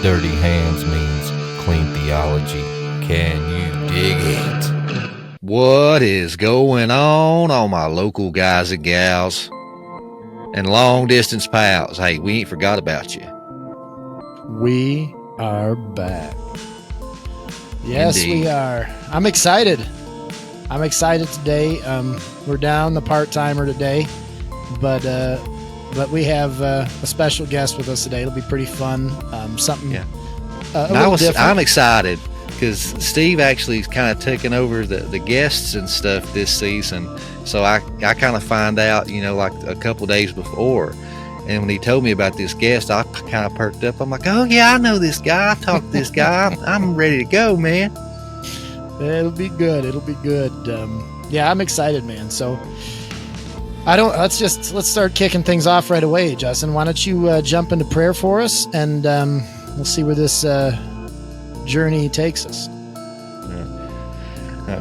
Dirty hands means clean theology. Can you dig it? What is going on, all my local guys and gals and long distance pals? Hey, we ain't forgot about you. We are back. Yes, Indeed. we are. I'm excited. Today. We're down the part-timer today, but we have a special guest with us today. It'll be pretty fun. Something. I'm excited because Steve actually is kind of taking over the guests and stuff this season. So I kind of find out, like a couple days before. And when he told me about this guest, I kind of perked up. I'm like, oh, yeah, I know this guy. I talked to this guy. I'm ready to go, man. It'll be good. Yeah, I'm excited, man. So let's start kicking things off right away, Justin. Why don't you jump into prayer for us, and we'll see where this journey takes us.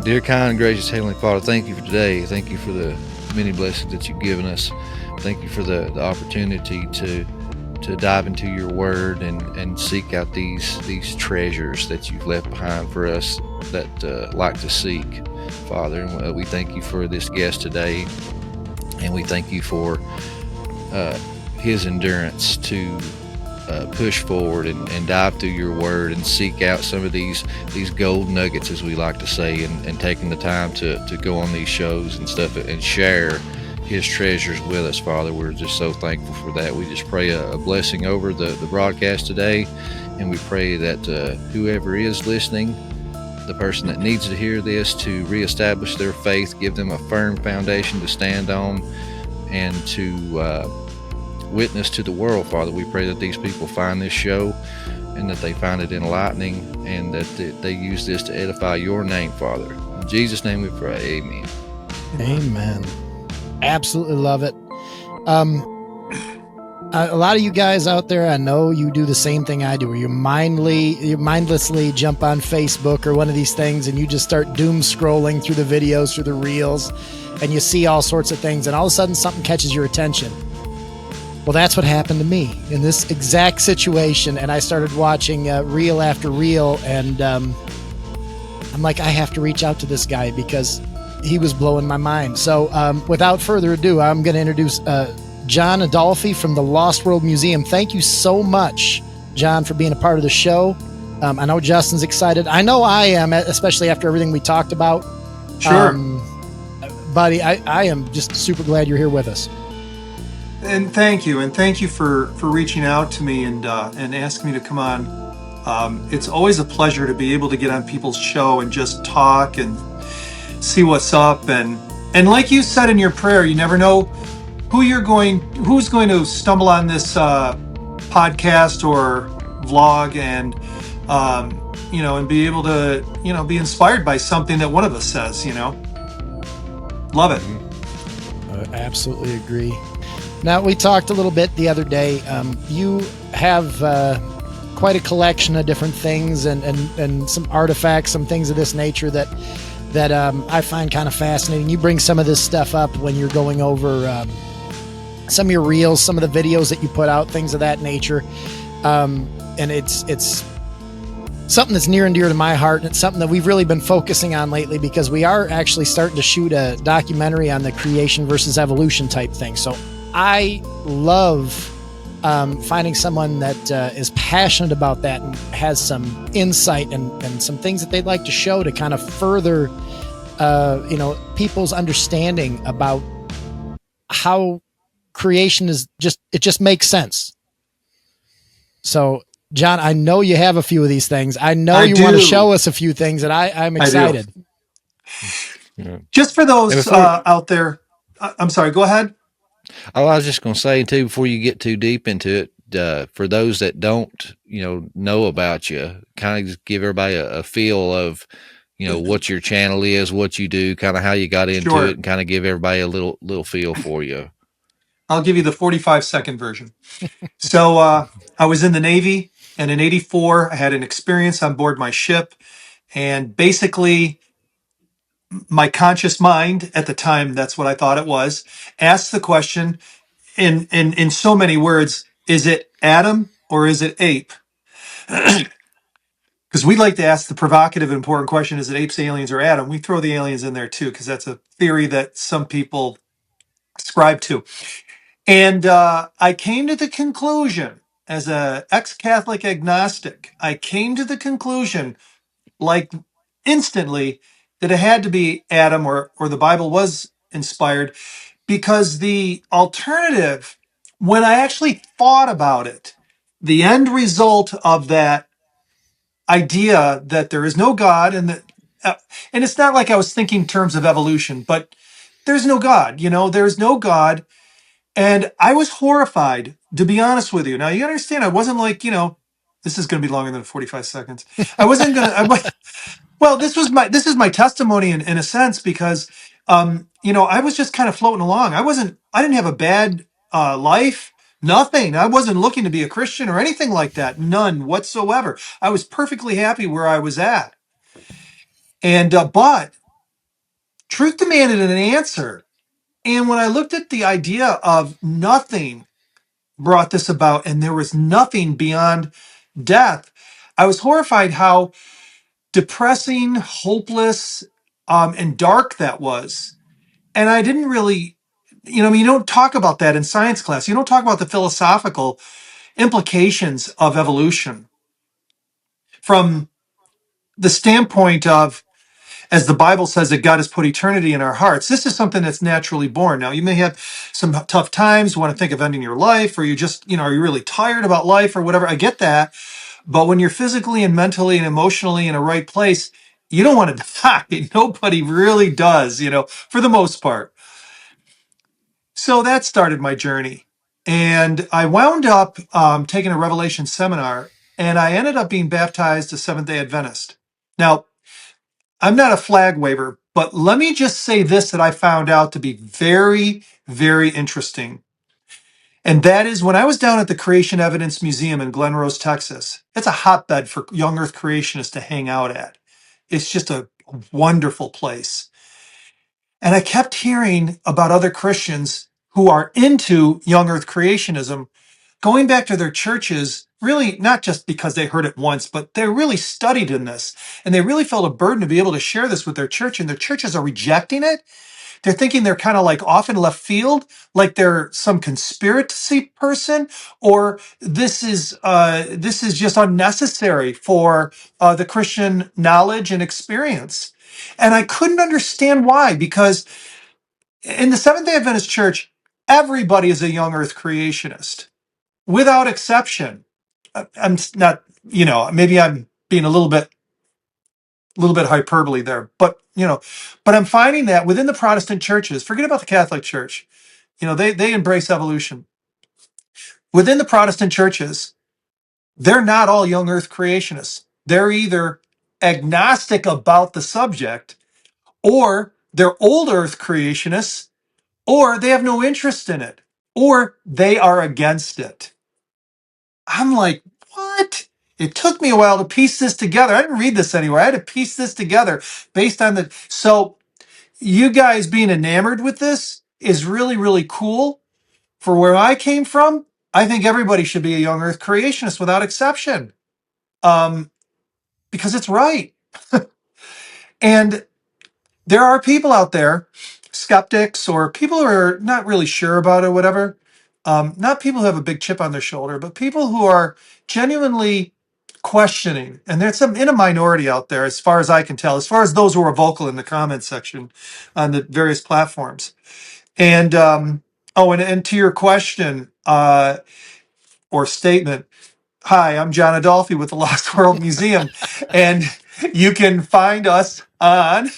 Dear kind and gracious Heavenly Father, thank you for today. Thank you for the many blessings that you've given us. Thank you for the opportunity to dive into your word and seek out these treasures that you've left behind for us that like to seek, Father. And we thank you for this guest today, and we thank you for his endurance to push forward and dive through your word and seek out some of these gold nuggets, as we like to say, and taking the time to go on these shows and stuff and share his treasures with us, Father. We're just so thankful for that. We just pray a blessing over the broadcast today, and we pray that whoever is listening, the person that needs to hear this, to reestablish their faith, give them a firm foundation to stand on, and to witness to the world, Father. We pray that these people find this show and that they find it enlightening, and that they use this to edify your name, Father. In Jesus' name we pray, amen. Amen. Absolutely love it. A lot of you guys out there, I know you do the same thing I do, where you mindlessly jump on Facebook or one of these things, and you just start doom scrolling through the videos, through the reels, and you see all sorts of things, and all of a sudden something catches your attention. Well, that's what happened to me in this exact situation, and I started watching reel after reel, and I'm like, I have to reach out to this guy because he was blowing my mind. So without further ado, I'm going to introduce John Adolphi from the Lost World Museum. Thank you so much, John, for being a part of the show. I know Justin's excited. I know I am, especially after everything we talked about. Sure. Buddy, I am just super glad you're here with us. And thank you for reaching out to me and asking me to come on. It's always a pleasure to be able to get on people's show and just talk and see what's up. And like you said in your prayer, you never know who's going to stumble on this podcast or vlog and and be able to be inspired by something that one of us says. Love it. I absolutely agree. Now, we talked a little bit the other day. You have quite a collection of different things and some artifacts, some things of this nature that I find kind of fascinating. You bring some of this stuff up when you're going over some of your reels, some of the videos that you put out, things of that nature. And it's something that's near and dear to my heart, and it's something that we've really been focusing on lately because we are actually starting to shoot a documentary on the creation versus evolution type thing. So I love finding someone that is passionate about that and has some insight and some things that they'd like to show to kind of further people's understanding about how creation is just makes sense. So, John, I know you have a few of these things. I know you want to show us a few things, and I'm excited. Just for those out there, I'm sorry, go ahead. Oh, I was just going to say, too, before you get too deep into it, for those that don't, know about you, kind of just give everybody a feel of, what your channel is, what you do, kind of how you got into it, and kind of give everybody a little feel for you. I'll give you the 45-second version. So I was in the Navy, and in '84, I had an experience on board my ship, and basically my conscious mind at the time, that's what I thought it was, asked the question in so many words, is it Adam or is it ape? Because we like to ask the provocative, important question: is it apes, aliens, or Adam? We throw the aliens in there too, because that's a theory that some people ascribe to. And I came to the conclusion, as a ex-Catholic agnostic, I came to the conclusion, like instantly, that it had to be Adam, or the Bible was inspired, because the alternative, when I actually thought about it, the end result of that idea that there is no God, and that, and it's not like I was thinking in terms of evolution, but there's no God, there's no God. And I was horrified, to be honest with you. Now you understand, I wasn't like, this is going to be longer than 45 seconds. I wasn't going to, well, this is my testimony in a sense, because, I was just kind of floating along. I didn't have a bad life, nothing. I wasn't looking to be a Christian or anything like that. None whatsoever. I was perfectly happy where I was at. And, but truth demanded an answer. And when I looked at the idea of nothing brought this about, and there was nothing beyond death, I was horrified how depressing, hopeless, and dark that was. And I didn't really, you don't talk about that in science class. You don't talk about the philosophical implications of evolution from the standpoint of, as the Bible says, that God has put eternity in our hearts. This is something that's naturally born. Now, you may have some tough times, want to think of ending your life, or you just, are you really tired about life or whatever? I get that. But when you're physically and mentally and emotionally in a right place, you don't want to die. Nobody really does, for the most part. So that started my journey. And I wound up taking a Revelation seminar, and I ended up being baptized a Seventh-day Adventist. Now, I'm not a flag waver, but let me just say this that I found out to be very, very interesting. And that is, when I was down at the Creation Evidence Museum in Glen Rose, Texas, it's a hotbed for young Earth creationists to hang out at. It's just a wonderful place. And I kept hearing about other Christians who are into young Earth creationism going back to their churches, really not just because they heard it once, but they really studied in this. And they really felt a burden to be able to share this with their church, and their churches are rejecting it. They're thinking they're kind of like off in left field, like they're some conspiracy person, or this is just unnecessary for the Christian knowledge and experience. And I couldn't understand why, because in the Seventh-day Adventist Church, everybody is a young Earth creationist, without exception. I'm not, maybe I'm being a little bit hyperbole there, but but I'm finding that within the Protestant churches, forget about the Catholic Church, they embrace evolution. Within the Protestant churches, they're not all young Earth creationists. They're either agnostic about the subject, or they're old Earth creationists, or they have no interest in it, or they are against it. I'm like, what? It took me a while to piece this together. I didn't read this anywhere. I had to piece this together based on so you guys being enamored with this is really, really cool. For where I came from, I think everybody should be a young Earth creationist without exception. Because it's right. And there are people out there, skeptics or people who are not really sure about it, whatever. Not people who have a big chip on their shoulder, but people who are genuinely questioning. And there's some in a minority out there, as far as I can tell, as far as those who are vocal in the comment section on the various platforms. And and to your question or statement, hi, I'm John Adolphi with the Lost World Museum, and you can find us on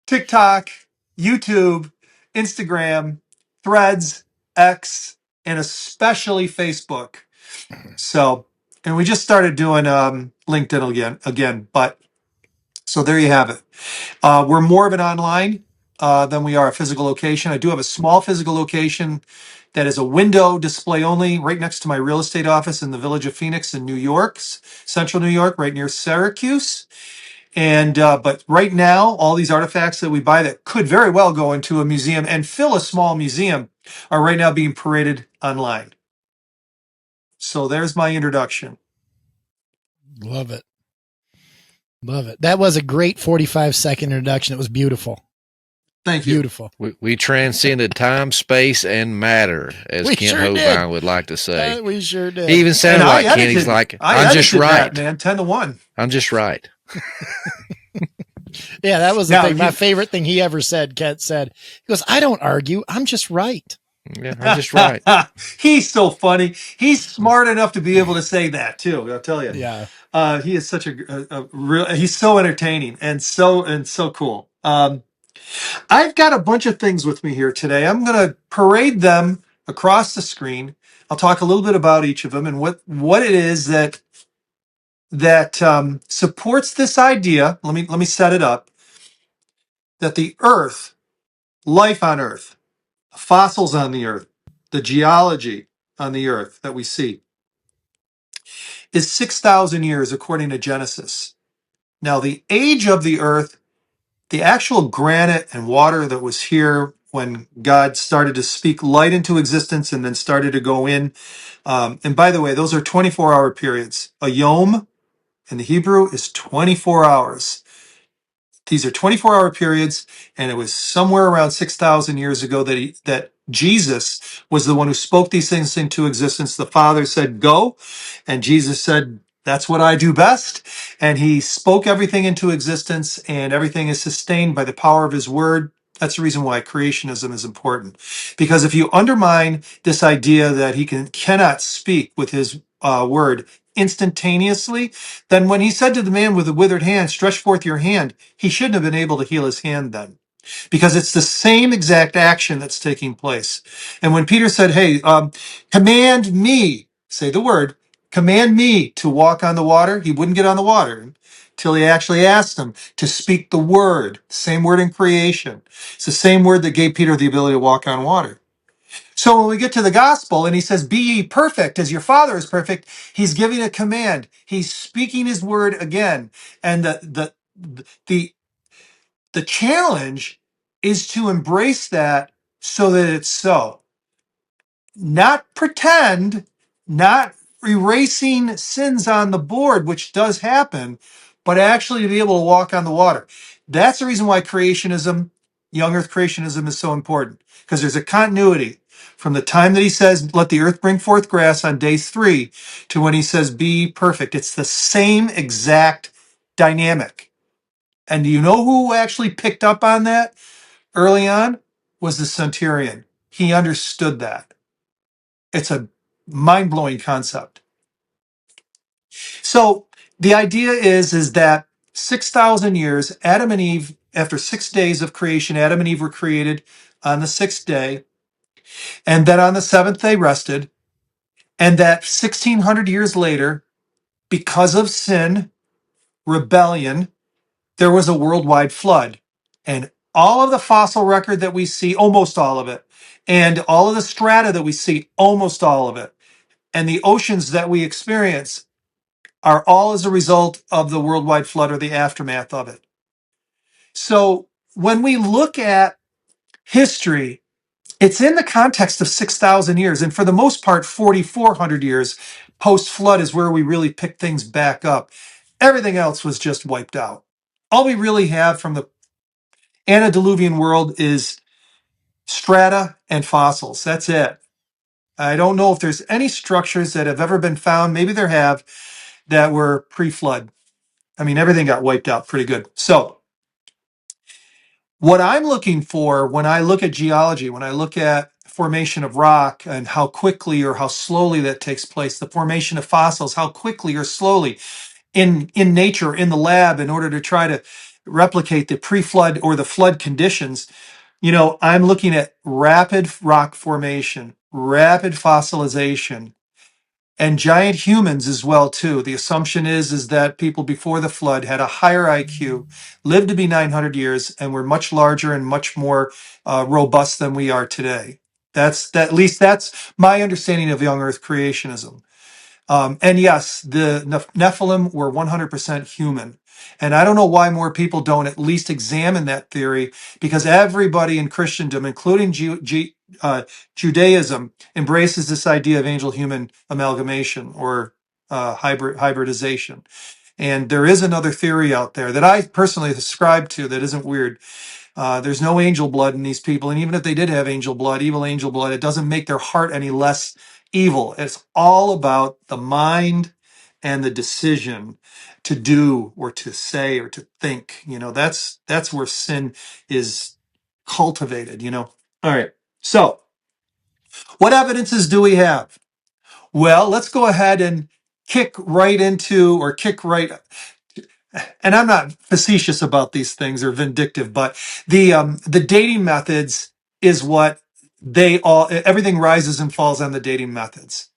TikTok, YouTube, Instagram, Threads, X, and especially Facebook. So, and we just started doing LinkedIn again, but so there you have it. We're more of an online than we are a physical location. I do have a small physical location that is a window display only right next to my real estate office in the village of Phoenix in New York, central New York, right near Syracuse. And but right now, all these artifacts that we buy that could very well go into a museum and fill a small museum are right now being paraded online. So there's my introduction. Love it. Love it. That was a great 45-second introduction. It was beautiful. Thank you. Beautiful. We transcended time, space, and matter, as We Kent sure Hovind did. would like to say. We sure did. He even sounded And I like Kent. He's edited- like, I I'm just edited right. that, man. 10-1. I'm just right. Yeah, that was the Now, thing. My you- favorite thing he ever said, Kent said, he goes, I don't argue. I'm just right. Yeah, I'm just right. He's so funny. He's smart enough to be able to say that too. I'll tell you. Yeah. He is such a real. He's so entertaining and so cool. I've got a bunch of things with me here today. I'm going to parade them across the screen. I'll talk a little bit about each of them and what it is that supports this idea. Let me set it up. That the Earth, life on Earth, fossils on the Earth, the geology on the Earth that we see is 6,000 years according to Genesis. Now, the age of the Earth, the actual granite and water that was here when God started to speak light into existence and then started to go in. And by the way, those are 24-hour periods. A yom in the Hebrew is 24 hours. These are 24-hour periods, and it was somewhere around 6,000 years ago that Jesus was the one who spoke these things into existence. The Father said, go, and Jesus said, that's what I do best. And he spoke everything into existence, and everything is sustained by the power of his word. That's the reason why creationism is important. Because if you undermine this idea that he cannot speak with his word instantaneously, then when he said to the man with the withered hand, stretch forth your hand, he shouldn't have been able to heal his hand then. Because it's the same exact action that's taking place. And when Peter said, hey, command me, say the word, command me to walk on the water, he wouldn't get on the water till he actually asked him to speak the word. Same word in creation. It's the same word that gave Peter the ability to walk on water. So when we get to the gospel and he says, be ye perfect as your father is perfect, he's giving a command. He's speaking his word again. And the challenge is to embrace that so that it's so. Not pretend, not erasing sins on the board, which does happen, but actually to be able to walk on the water. That's the reason why creationism, young earth creationism, is so important, because there's a continuity from the time that he says, let the earth bring forth grass on day 3 to when he says, be perfect. It's the same exact dynamic. And do you know who actually picked up on that early on? Was the centurion. He understood that. It's a mind-blowing concept. So the idea is that 6,000 years, Adam and Eve, after 6 days of creation, Adam and Eve were created on the 6th day. And then on the 7th, they rested. And that 1,600 years later, because of sin, rebellion, there was a worldwide flood. And all of the fossil record that we see, almost all of it, and all of the strata that we see, almost all of it, and the oceans that we experience are all as a result of the worldwide flood or the aftermath of it. So when we look at history, it's in the context of 6,000 years. And for the most part, 4,400 years post-flood is where we really pick things back up. Everything else was just wiped out. All we really have from the antediluvian world is strata and fossils. That's it. I don't know if there's any structures that have ever been found, maybe there have, that were pre-flood. I mean, everything got wiped out pretty good. So what I'm looking for when I look at geology, when I look at formation of rock and how quickly or how slowly that takes place, the formation of fossils, how quickly or slowly in nature, in the lab, in order to try to replicate the pre-flood or the flood conditions, I'm looking at rapid rock formation, rapid fossilization, and giant humans as well too. The assumption is that people before the flood had a higher IQ, lived to be 900 years, and were much larger and much more robust than we are today. At least that's my understanding of young Earth creationism. And yes, the Nephilim were 100% human. And I don't know why more people don't at least examine that theory, because everybody in Christendom, including Judaism embraces this idea of angel-human amalgamation or hybridization. And there is another theory out there that I personally subscribe to that isn't weird. There's no angel blood in these people. And even if they did have angel blood, evil angel blood, it doesn't make their heart any less evil. It's all about the mind and the decision to do or to say or to think. That's where sin is cultivated. All right. So what evidences do we have? Well, let's go ahead and kick right, and I'm not facetious about these things or vindictive, but the dating methods is what everything rises and falls on the dating methods.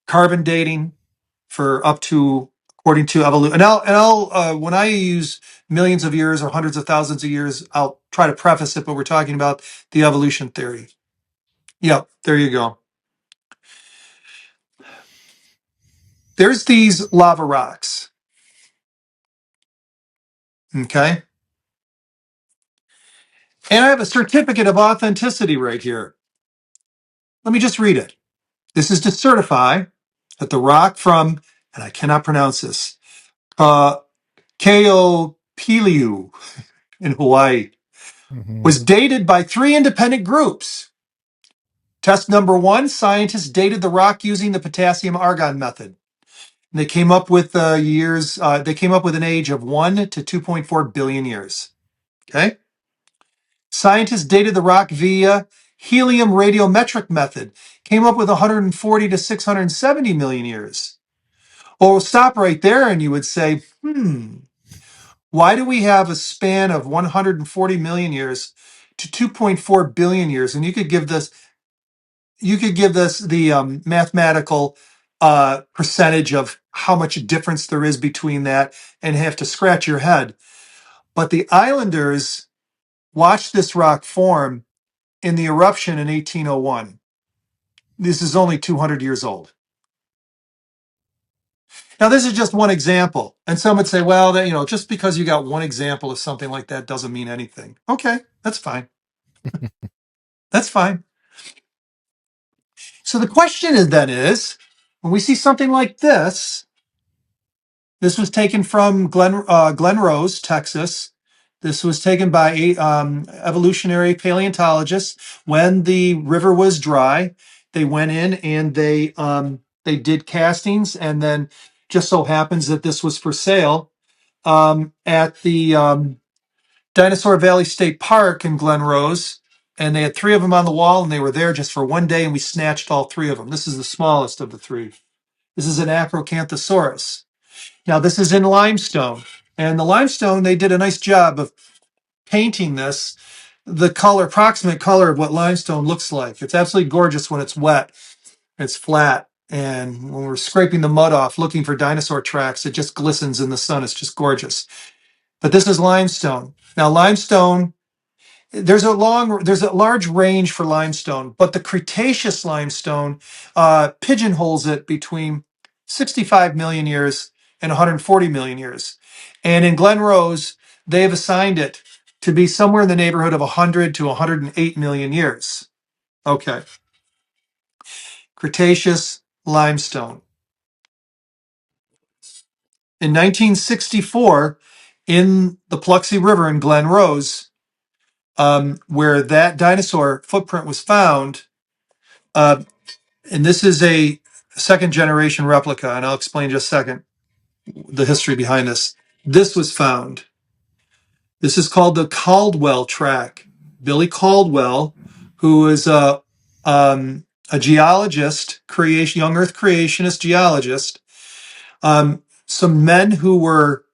Carbon dating for up to, according to evolution. And I'll when I use millions of years or hundreds of thousands of years, I'll try to preface it, but we're talking about the evolution theory. Yep, there you go. There's these lava rocks. Okay. And I have a certificate of authenticity right here. Let me just read it. This is to certify that the rock from, and I cannot pronounce this, Keopi'oleu in Hawaii Mhm. was dated by 3 independent groups. Test number 1, scientists dated the rock using the potassium argon method. And they came up with they came up with an age of 1 to 2.4 billion years. Okay. Scientists dated the rock via helium radiometric method, came up with 140 to 670 million years. Well, we'll stop right there and you would say, why do we have a span of 140 million years to 2.4 billion years? And you could give this the mathematical percentage of how much difference there is between that and have to scratch your head. But the islanders watched this rock form in the eruption in 1801. This is only 200 years old. Now, this is just one example. And some would say, well, just because you got one example of something like that doesn't mean anything. Okay, that's fine. That's fine. So the question is, when we see something like this was taken from Glen Rose, Texas. This was taken by evolutionary paleontologists when the river was dry. They went in and they did castings, and then just so happens that this was for sale at the Dinosaur Valley State Park in Glen Rose. And they had 3 of them on the wall, and they were there just for one day, and we snatched all 3 of them. This is the smallest of the 3. This is an Acrocanthosaurus. Now, this is in limestone. And the limestone, they did a nice job of painting this, approximate color of what limestone looks like. It's absolutely gorgeous when it's wet. It's flat. And when we're scraping the mud off, looking for dinosaur tracks, it just glistens in the sun. It's just gorgeous. But this is limestone. Now, limestone, there's a large range for limestone, but the Cretaceous limestone pigeonholes it between 65 million years and 140 million years. And in Glen Rose, they have assigned it to be somewhere in the neighborhood of 100 to 108 million years. Okay. Cretaceous limestone. In 1964, in the Paluxy River in Glen Rose, where that dinosaur footprint was found, and this is a second generation replica, and I'll explain in just a second the history behind this. This was found. This is called the Caldwell track. Billy Caldwell, who is a geologist, young Earth creationist geologist, some men who were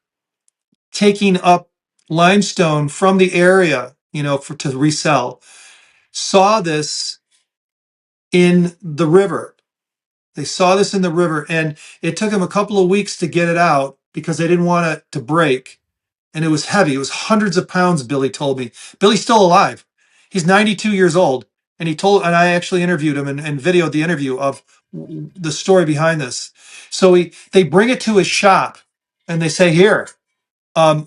taking up limestone from the area, to resell, saw this in the river. They saw this in the river, and it took them a couple of weeks to get it out because they didn't want it to break. And it was heavy. It was hundreds of pounds, Billy told me. Billy's still alive. He's 92 years old. And and I actually interviewed him and videoed the interview of the story behind this. So they bring it to his shop and they say, here,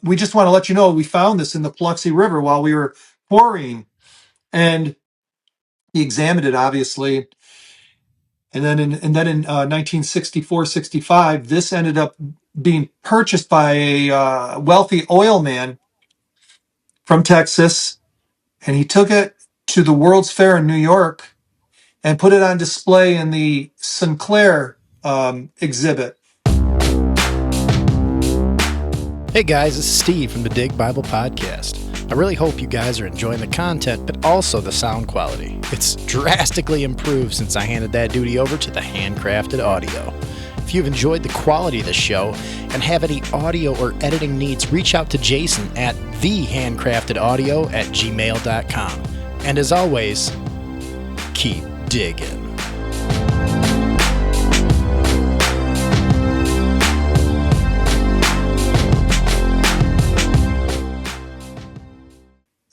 we just want to let you know we found this in the Paluxy River while we were quarrying. And He examined it, obviously. And then in 1964, 65, this ended up being purchased by a wealthy oil man from Texas. And he took it to the World's Fair in New York and put it on display in the Sinclair exhibit. Hey guys, this is Steve from the Dig Bible Podcast. I really hope you guys are enjoying the content, but also the sound quality. It's drastically improved since I handed that duty over to the Handcrafted Audio. If you've enjoyed the quality of the show and have any audio or editing needs, reach out to Jason at thehandcraftedaudio@gmail.com. And as always, keep digging.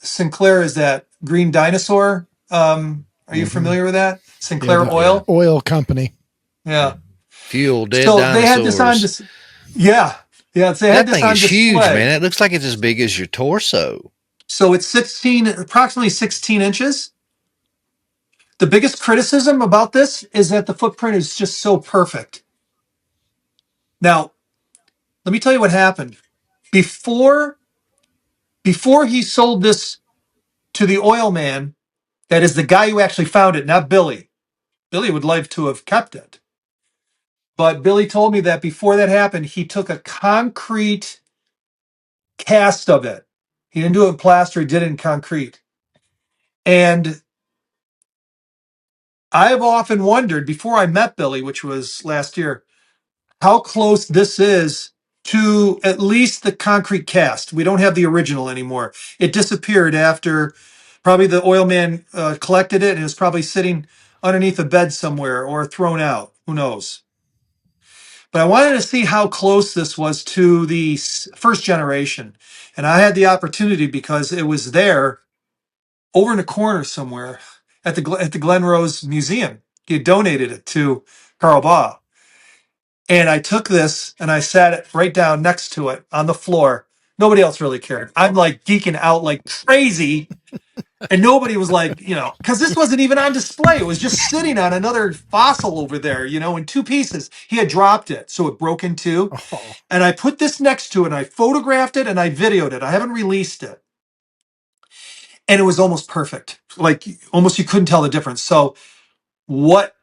Sinclair is that green dinosaur. Are you familiar with that? Sinclair Oil? Oil company. Yeah. Fuel dead So dinosaurs. they had this on yeah. They had That this thing on is display. huge, man. It looks like it's as big as your torso. So it's approximately 16 inches. The biggest criticism about this is that the footprint is just so perfect. Now, let me tell you what happened. Before he sold this to the oil man, that is the guy who actually found it, not Billy. Billy would like to have kept it. But Billy told me that before that happened, he took a concrete cast of it. He didn't do it in plaster, he did it in concrete. And I've often wondered, before I met Billy, which was last year, how close this is to at least the concrete cast. We don't have the original anymore. It disappeared after probably the oil man collected it and is probably sitting underneath a bed somewhere or thrown out. Who knows? But I wanted to see how close this was to the first generation. And I had the opportunity because it was there over in a corner somewhere at the Glen Rose Museum. He had donated it to Carl Baugh. And I took this and I sat it right down next to it on the floor. Nobody else really cared. I'm like geeking out like crazy. And nobody was like, because this wasn't even on display. It was just sitting on another fossil over there, in two pieces. He had dropped it, so it broke in two. Oh. And I put this next to it and I photographed it and I videoed it. I haven't released it. And it was almost perfect. Like almost you couldn't tell the difference. So what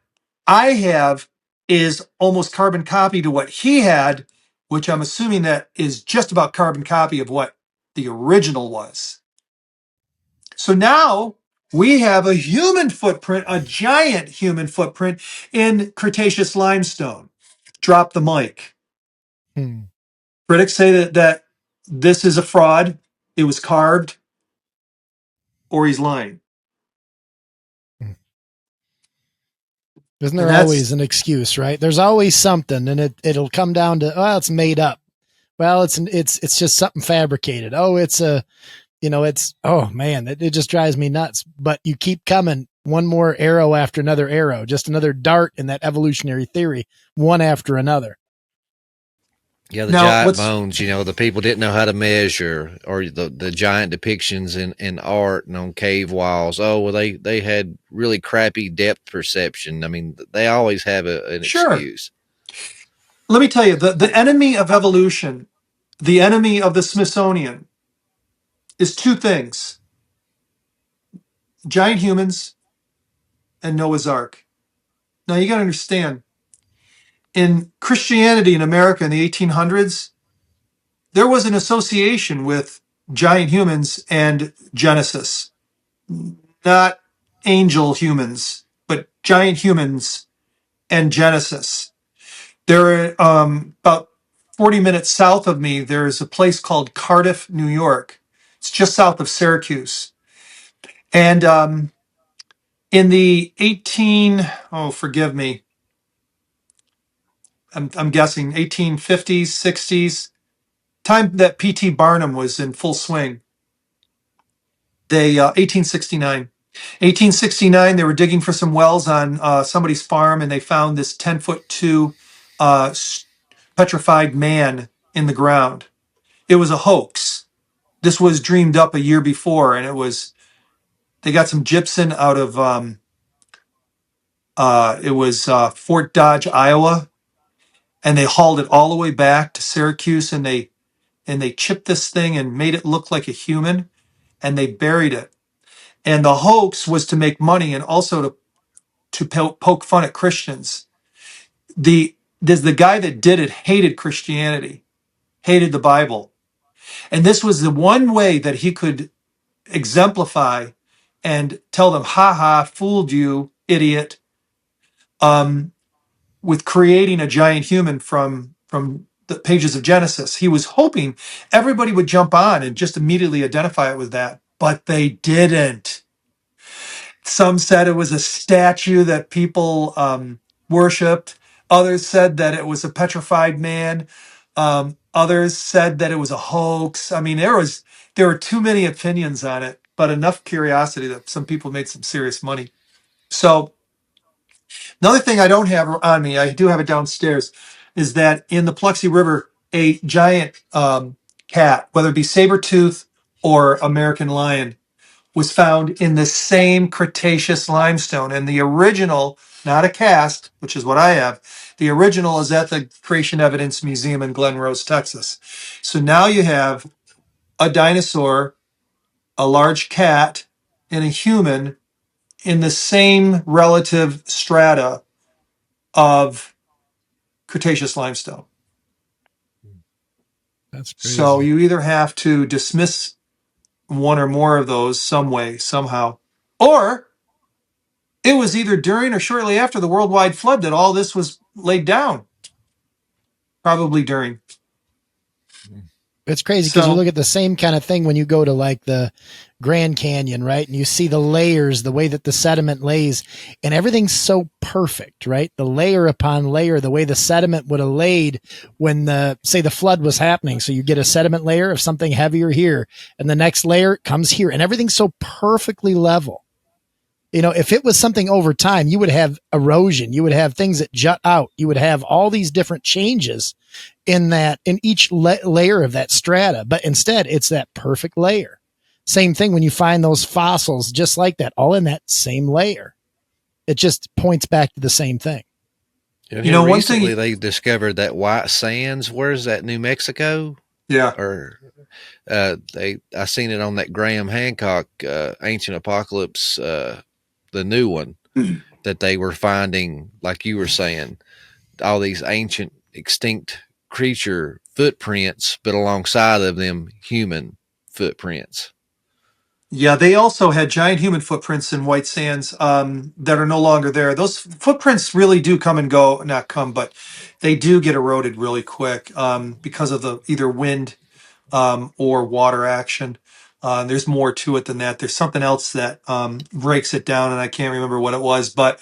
I have is almost carbon copy to what he had, which I'm assuming that is just about carbon copy of what the original was. So now we have a human footprint, a giant human footprint in Cretaceous limestone. Drop the mic. Critics say that this is a fraud. It was carved, or he's lying. Isn't there always an excuse, right? There's always something, and it'll come down to, well, it's made up. Well, it's just something fabricated. Oh, oh man, it just drives me nuts. But you keep coming, one more arrow after another arrow, just another dart in that evolutionary theory, one after another. Yeah, the giant bones, the people didn't know how to measure, or the giant depictions in art and on cave walls. Oh, well, they had really crappy depth perception. I mean, they always have an excuse. Let me tell you, the enemy of evolution, the enemy of the Smithsonian is two things: giant humans and Noah's Ark. Now, you got to understand, in Christianity in America in the 1800s, there was an association with giant humans and Genesis. Not angel humans, but giant humans and Genesis. There are about 40 minutes south of me, there's a place called Cardiff, New York. It's just south of Syracuse. And in the forgive me, I'm guessing 1850s, 60s, time that P.T. Barnum was in full swing. 1869. 1869, they were digging for some wells on somebody's farm, and they found this 10'2" petrified man in the ground. It was a hoax. This was dreamed up a year before, and they got some gypsum out of It was Fort Dodge, Iowa, and they hauled it all the way back to Syracuse, and they chipped this thing and made it look like a human, and they buried it. And the hoax was to make money and also to poke fun at Christians. The guy that did it hated Christianity, hated the Bible, and this was the one way that he could exemplify and tell them, "Ha ha, fooled you, idiot," with creating a giant human from the pages of Genesis. He was hoping everybody would jump on and just immediately identify it with that, but they didn't. Some said it was a statue that people worshipped. Others said that it was a petrified man. Others said that it was a hoax. I mean, there were too many opinions on it, but enough curiosity that some people made some serious money. So another thing I don't have on me, I do have it downstairs, is that in the Paluxy River, a giant cat, whether it be saber tooth or American lion, was found in the same Cretaceous limestone. And the original, not a cast, which is what I have, the original is at the Creation Evidence Museum in Glen Rose, Texas. So now you have a dinosaur, a large cat, and a human in the same relative strata of Cretaceous limestone. That's crazy. So you either have to dismiss one or more of those some way, somehow, or it was either during or shortly after the worldwide flood that all this was laid down. Probably during. It's crazy because So- you look at the same kind of thing when you go to like the Grand Canyon, right? And you see the layers, the way that the sediment lays, and everything's so perfect, right? The layer upon layer, the way the sediment would have laid when say the flood was happening. So you get a sediment layer of something heavier here, and the next layer comes here, and everything's so perfectly level. You know, if it was something over time, you would have erosion, you would have things that jut out, you would have all these different changes in each layer of that strata. But instead, it's that perfect layer. Same thing when you find those fossils, just like that, all in that same layer. It just points back to the same thing. You know, one recently they discovered that white sands. Where's that? New Mexico? Yeah. Or I seen it on that Graham Hancock Ancient Apocalypse, the new one that they were finding, like you were saying, all these ancient extinct creature footprints, but alongside of them, human footprints. Yeah, they also had giant human footprints in white sands that are no longer there. Those footprints really do come and go, not come, but they do get eroded really quick because of the either wind or water action. There's more to it than that. There's something else that breaks it down, and I can't remember what it was. But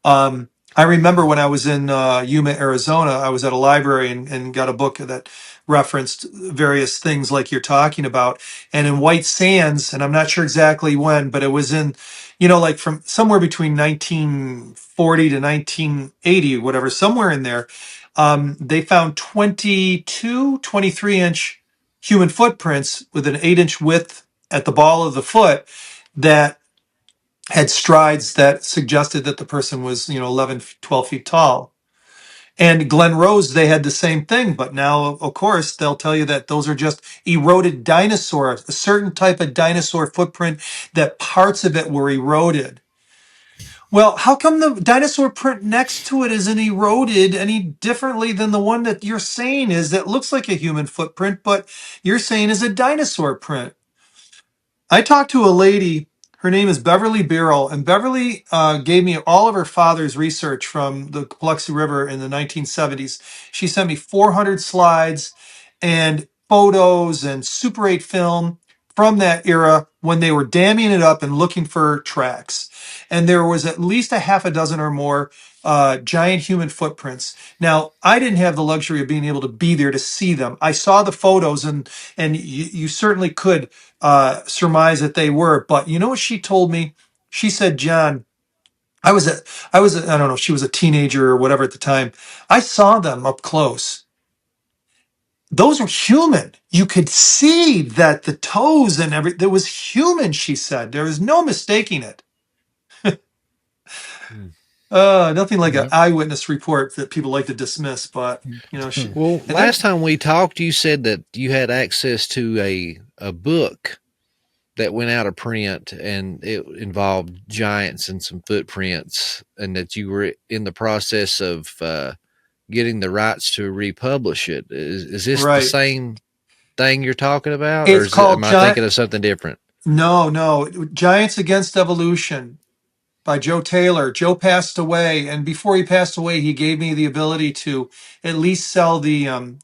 I remember when I was in Yuma, Arizona, I was at a library and got a book that referenced various things like you're talking about. And in White Sands, and I'm not sure exactly when, but it was in, like from somewhere between 1940 to 1980, whatever, somewhere in there, they found 23-inch human footprints with an 8-inch width at the ball of the foot that had strides that suggested that the person was, 11, 12 feet tall. And Glen Rose, they had the same thing. But now, of course, they'll tell you that those are just eroded dinosaur, a certain type of dinosaur footprint, that parts of it were eroded. Well, how come the dinosaur print next to it isn't eroded any differently than the one that you're saying is that looks like a human footprint, but you're saying is a dinosaur print? I talked to a lady, her name is Beverly Birrell, and Beverly gave me all of her father's research from the Paluxy River in the 1970s. She sent me 400 slides and photos and Super 8 film from that era when they were damming it up and looking for tracks. And there was at least a half a dozen or more giant human footprints. Now, I didn't have the luxury of being able to be there to see them. I saw the photos, and you certainly could surmise that they were. But you know what she told me? She said, John, I don't know, she was a teenager or whatever at the time. I saw them up close. Those were human. You could see that the toes and everything, that was human, she said. There was no mistaking it. Nothing like an Yep. eyewitness report that people like to dismiss, but she, Well, and last then time we talked, you said that you had access to a book that went out of print, and it involved giants and some footprints, and that you were in the process of getting the rights to republish it. Is this the right, same thing you're talking about, or it's is it, am called I thinking of something different? No, Giants Against Evolution by Joe Taylor. Joe passed away, and before he passed away, he gave me the ability to at least sell the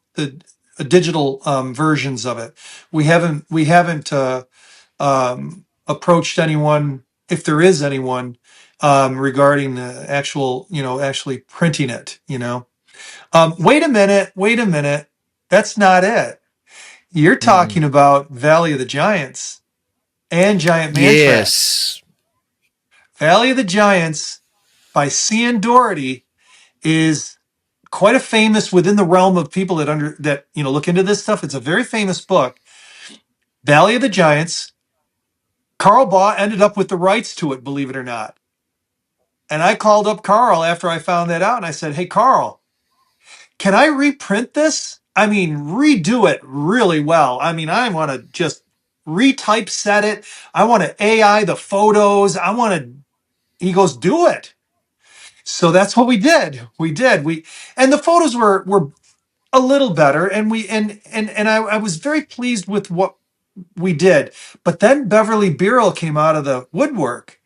digital versions of it. We haven't approached anyone, if there is anyone, regarding the actual, actually printing it. Wait a minute. That's not it. You're Mm. talking about Valley of the Giants and Giant Man Tracks. Yes. Valley of the Giants by Cian Doherty is quite a famous within the realm of people that look into this stuff. It's a very famous book. Valley of the Giants. Carl Baugh ended up with the rights to it, believe it or not. And I called up Carl after I found that out and I said, "Hey Carl, can I reprint this? I mean, redo it really well. I mean, I want to just retypeset it. I want to AI the photos. I want to." He goes, "Do it." So that's what we did. And the photos were a little better, and I was very pleased with what we did. But then Beverly Birrell came out of the woodwork,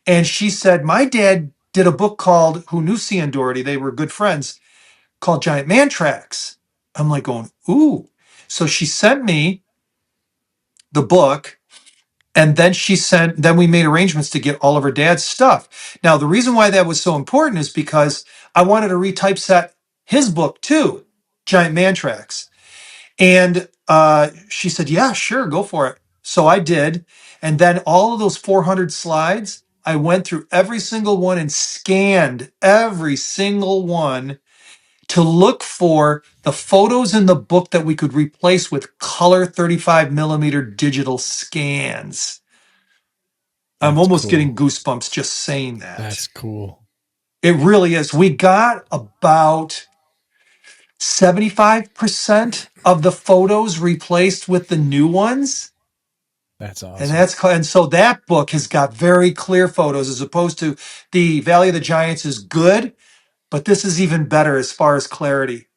and she said, "My dad did a book called, who knew Cian Doherty, they were good friends, called Giant Man Tracks." I'm like going, "Ooh." So she sent me the book, and then we made arrangements to get all of her dad's stuff. Now, the reason why that was so important is because I wanted to retypeset his book too, Giant Man Tracks. And she said, "Yeah, sure, go for it." So I did. And then all of those 400 slides, I went through every single one and scanned every single one to look for the photos in the book that we could replace with color 35 millimeter digital scans. I'm That's almost cool. getting goosebumps just saying that. That's cool. It really is. We got about 75% of the photos replaced with the new ones. That's And awesome. and so that book has got very clear photos as opposed to the Valley of the Giants is good, but this is even better as far as clarity.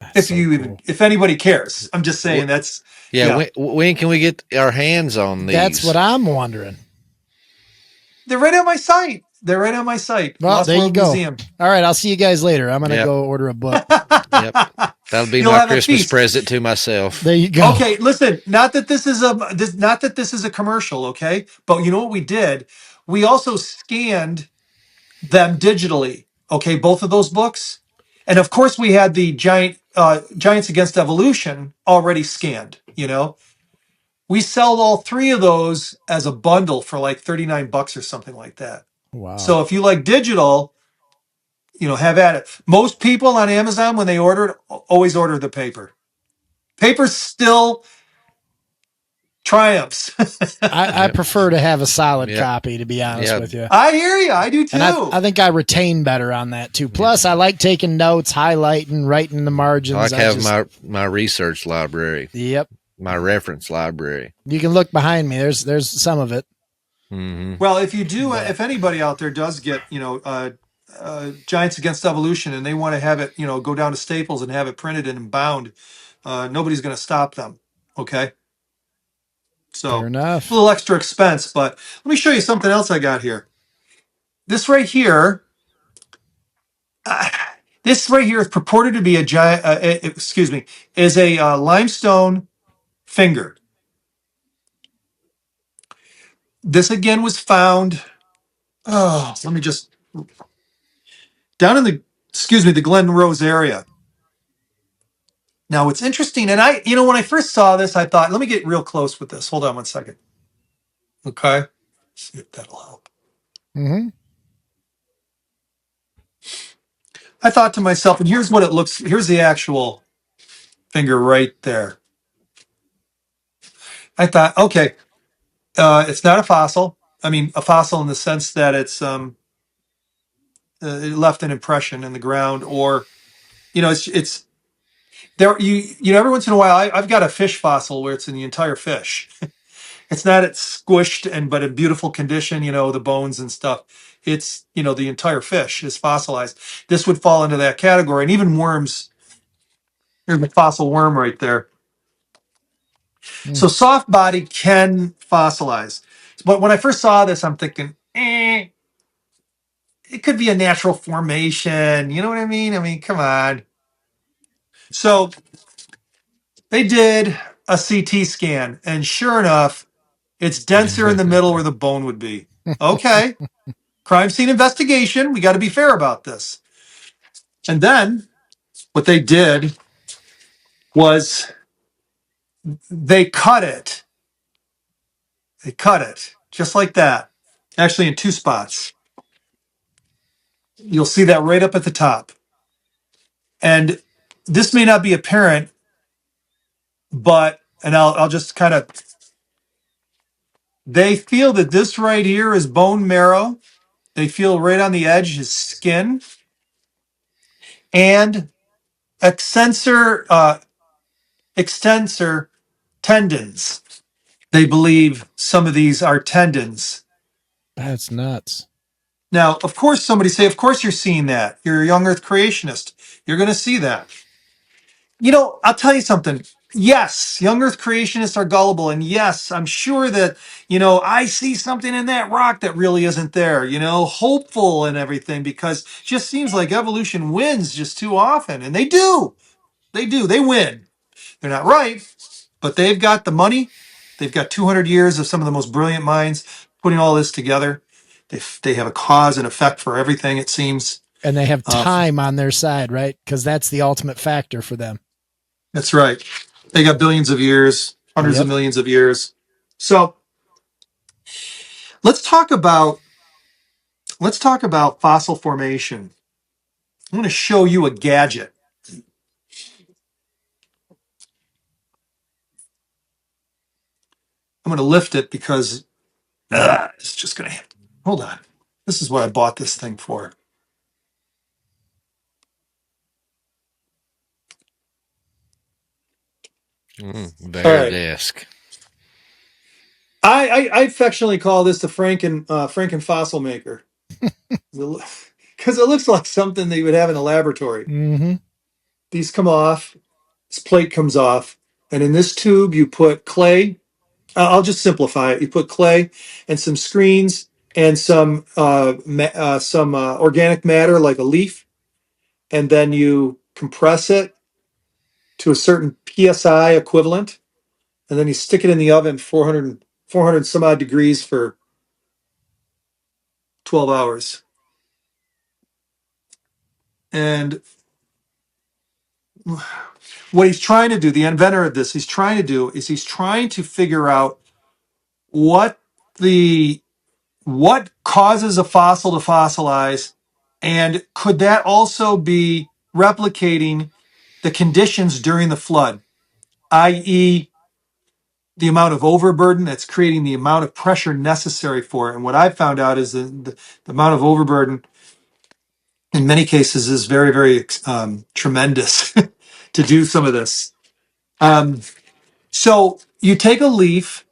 That's so cool. If anybody cares, I'm just saying Wh- that's, Yeah. yeah. When can we get our hands on That's what these? I'm wondering. They're right on my site. They're right on my site, Well, Lost there you World go. Museum. All right, I'll see you guys later. I'm gonna Yep. go order a book. Yep. That'll be You'll my have a Christmas feast. present to myself. There you go. Okay, listen, not that this is a commercial, okay? But you know what we did? We also scanned them digitally, okay, both of those books. And of course we had the Giants Against Evolution already scanned. We sell all three of those as a bundle for like $39 or something like that. Wow. So if you like digital, have at it. Most people on Amazon, when they order it, always order the paper. Paper still triumphs. I Yep. prefer to have a solid Yep. copy, to be honest Yep. with you. I hear you. I do too. And I think I retain better on that too. Plus, I like taking notes, highlighting, writing the margins. I like have my research library, Yep. my reference library. You can look behind me. There's some of it. Mm-hmm. Well, if anybody out there does get, Giants Against Evolution and they want to have it, go down to Staples and have it printed and bound, nobody's going to stop them. Okay. So Fair a enough. little extra expense, but let me show you something else I got here. This right here, is purported to be a giant. Excuse me, is a limestone finger. This again was found. Oh, let me just down in the Glen Rose area. Now it's interesting, and when I first saw this, I thought, let me get real close with this. Hold on one second. Okay, see if that'll help. Mm-hmm. I thought to myself, and here's what it looks. Here's the actual finger right there. I thought, okay, it's not a fossil. I mean, a fossil in the sense that it's it left an impression in the ground, or it's there. Every once in a while, I've got a fish fossil where it's in the entire fish. It's not it's squished but in beautiful condition, the bones and stuff. It's, the entire fish is fossilized. This would fall into that category. And even worms, there's a fossil worm right there. So soft body can fossilize. But when I first saw this, I'm thinking, it could be a natural formation. You know what I mean? I mean, come on. So they did a CT scan, and sure enough, it's denser in the middle where the bone would be. Okay. Crime scene investigation. We got to be fair about this. And then what they did was they cut it. They cut it just like that. Actually, in two spots. You'll see that right up at the top. And this may not be apparent, and I'll just kind of, they feel that this right here is bone marrow. They feel right on the edge is skin and extensor tendons. They believe some of these are tendons. That's nuts. Now, of course, somebody say, of course you're seeing that. You're a young earth creationist. You're going to see that. I'll tell you something. Yes, young earth creationists are gullible. And yes, I'm sure that, I see something in that rock that really isn't there, hopeful and everything, because it just seems like evolution wins just too often. And they do. They do. They win. They're not right, but they've got the money. They've got 200 years of some of the most brilliant minds putting all this together. They have a cause and effect for everything, it seems. And they have time on their side, right? Because that's the ultimate factor for them. That's right. They got billions of years, hundreds of millions of years. So let's talk about fossil formation. I'm going to show you a gadget. I'm going to lift it because it's just going to hold on. This is what I bought this thing for. Bear desk. I affectionately call this the Franken fossil maker because it looks like something that you would have in a laboratory. Mm-hmm. These come off. This plate comes off, and in this tube you put clay. I'll just simplify it. You put clay and some screens and some organic matter like a leaf, and then you compress it to a certain psi equivalent, and then you stick it in the oven 400 some odd degrees for 12 hours. And what he's trying to do, the inventor of this, he's trying to figure out what causes a fossil to fossilize, and could that also be replicating the conditions during the flood, i.e., the amount of overburden that's creating the amount of pressure necessary for it. And what I've found out is the amount of overburden in many cases is very, very tremendous to do some of this. So you take a leaf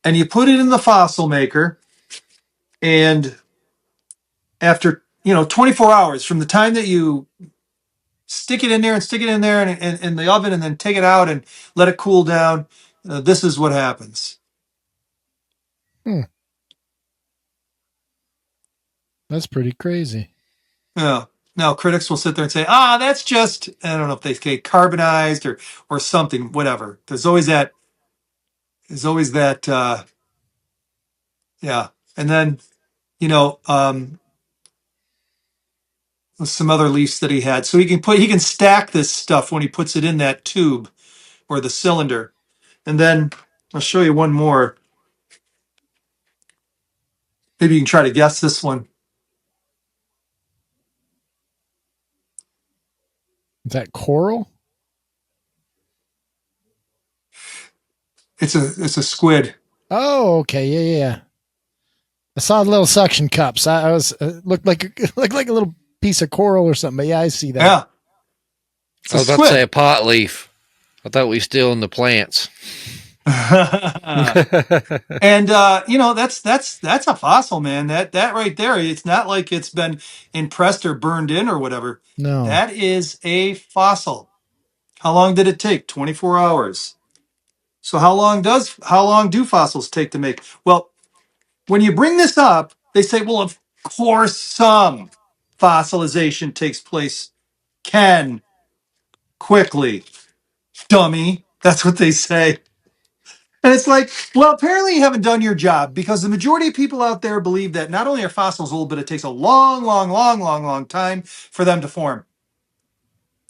and you put it in the fossil maker, and after 24 hours from the time that you stick it in there and in the oven and then take it out and let it cool down, this is what happens. That's pretty crazy. Yeah. Now critics will sit there and say, that's just, I don't know if they say carbonized or something, whatever. There's always that, yeah. And then, some other leaves that he had. So he can stack this stuff when he puts it in that tube or the cylinder. And then I'll show you one more. Maybe you can try to guess this one. Is that coral? It's a squid. Oh, okay. Yeah. I saw the little suction cups. I was looked like a little piece of coral or something. But yeah, I see that. Yeah. It's I a was about to say squid. a pot leaf. I thought we still in the plants. And that's a fossil, man. That right there, it's not like it's been impressed or burned in or whatever. No. That is a fossil. How long did it take? 24 hours. So how long do fossils take to make? Well, when you bring this up, they say, well, of course some fossilization takes place can quickly. Dummy. That's what they say. And it's like, well, apparently you haven't done your job, because the majority of people out there believe that not only are fossils old, but it takes a long, long, long, long, long time for them to form.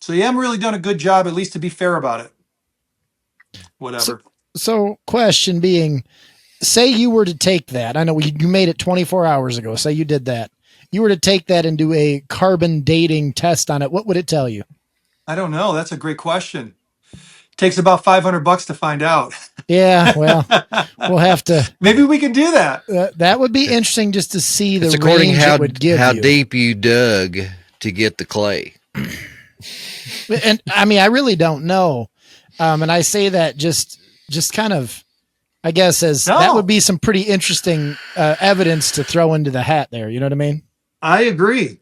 So you haven't really done a good job, at least to be fair about it. Whatever. So question being, say you were to take that. I know you made it 24 hours ago. Say you did that. You were to take that and do a carbon dating test on it. What would it tell you? I don't know. That's a great question. Takes about $500 to find out. Yeah, well, we'll have to. Maybe we can do that. That would be interesting just to see the It's according range it would give how you. deep you dug to get the clay. And I mean, I really don't know. And I say that just kind of, I guess, as that would be some pretty interesting evidence to throw into the hat there. You know what I mean? I agree.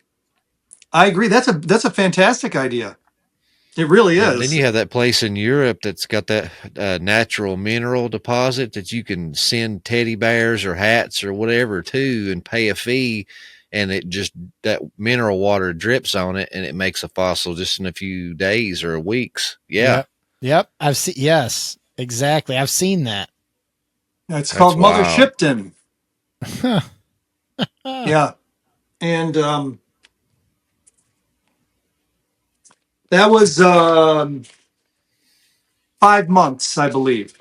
That's a fantastic idea. It really is. Then you have that place in Europe that's got that natural mineral deposit that you can send teddy bears or hats or whatever to and pay a fee, and it just, that mineral water drips on it and it makes a fossil just in a few days or weeks. Yeah. Yep. I've seen. Yes, exactly. I've seen that. It's called Mother wild. Shipton. Yeah. And that was 5 months, I believe.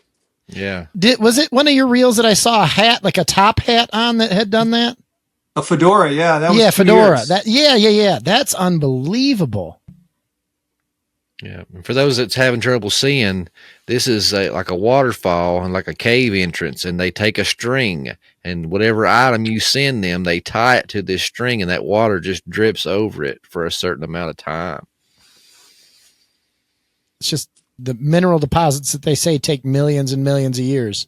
Yeah. Was it one of your reels that I saw a hat, like a top hat on, that had done that? A fedora, yeah. That was 2 fedora. years. Yeah. That's unbelievable. Yeah. And for those that's having trouble seeing, this is like a waterfall and like a cave entrance, and they take a string, and whatever item you send them, they tie it to this string, and that water just drips over it for a certain amount of time. It's just the mineral deposits that they say take millions and millions of years.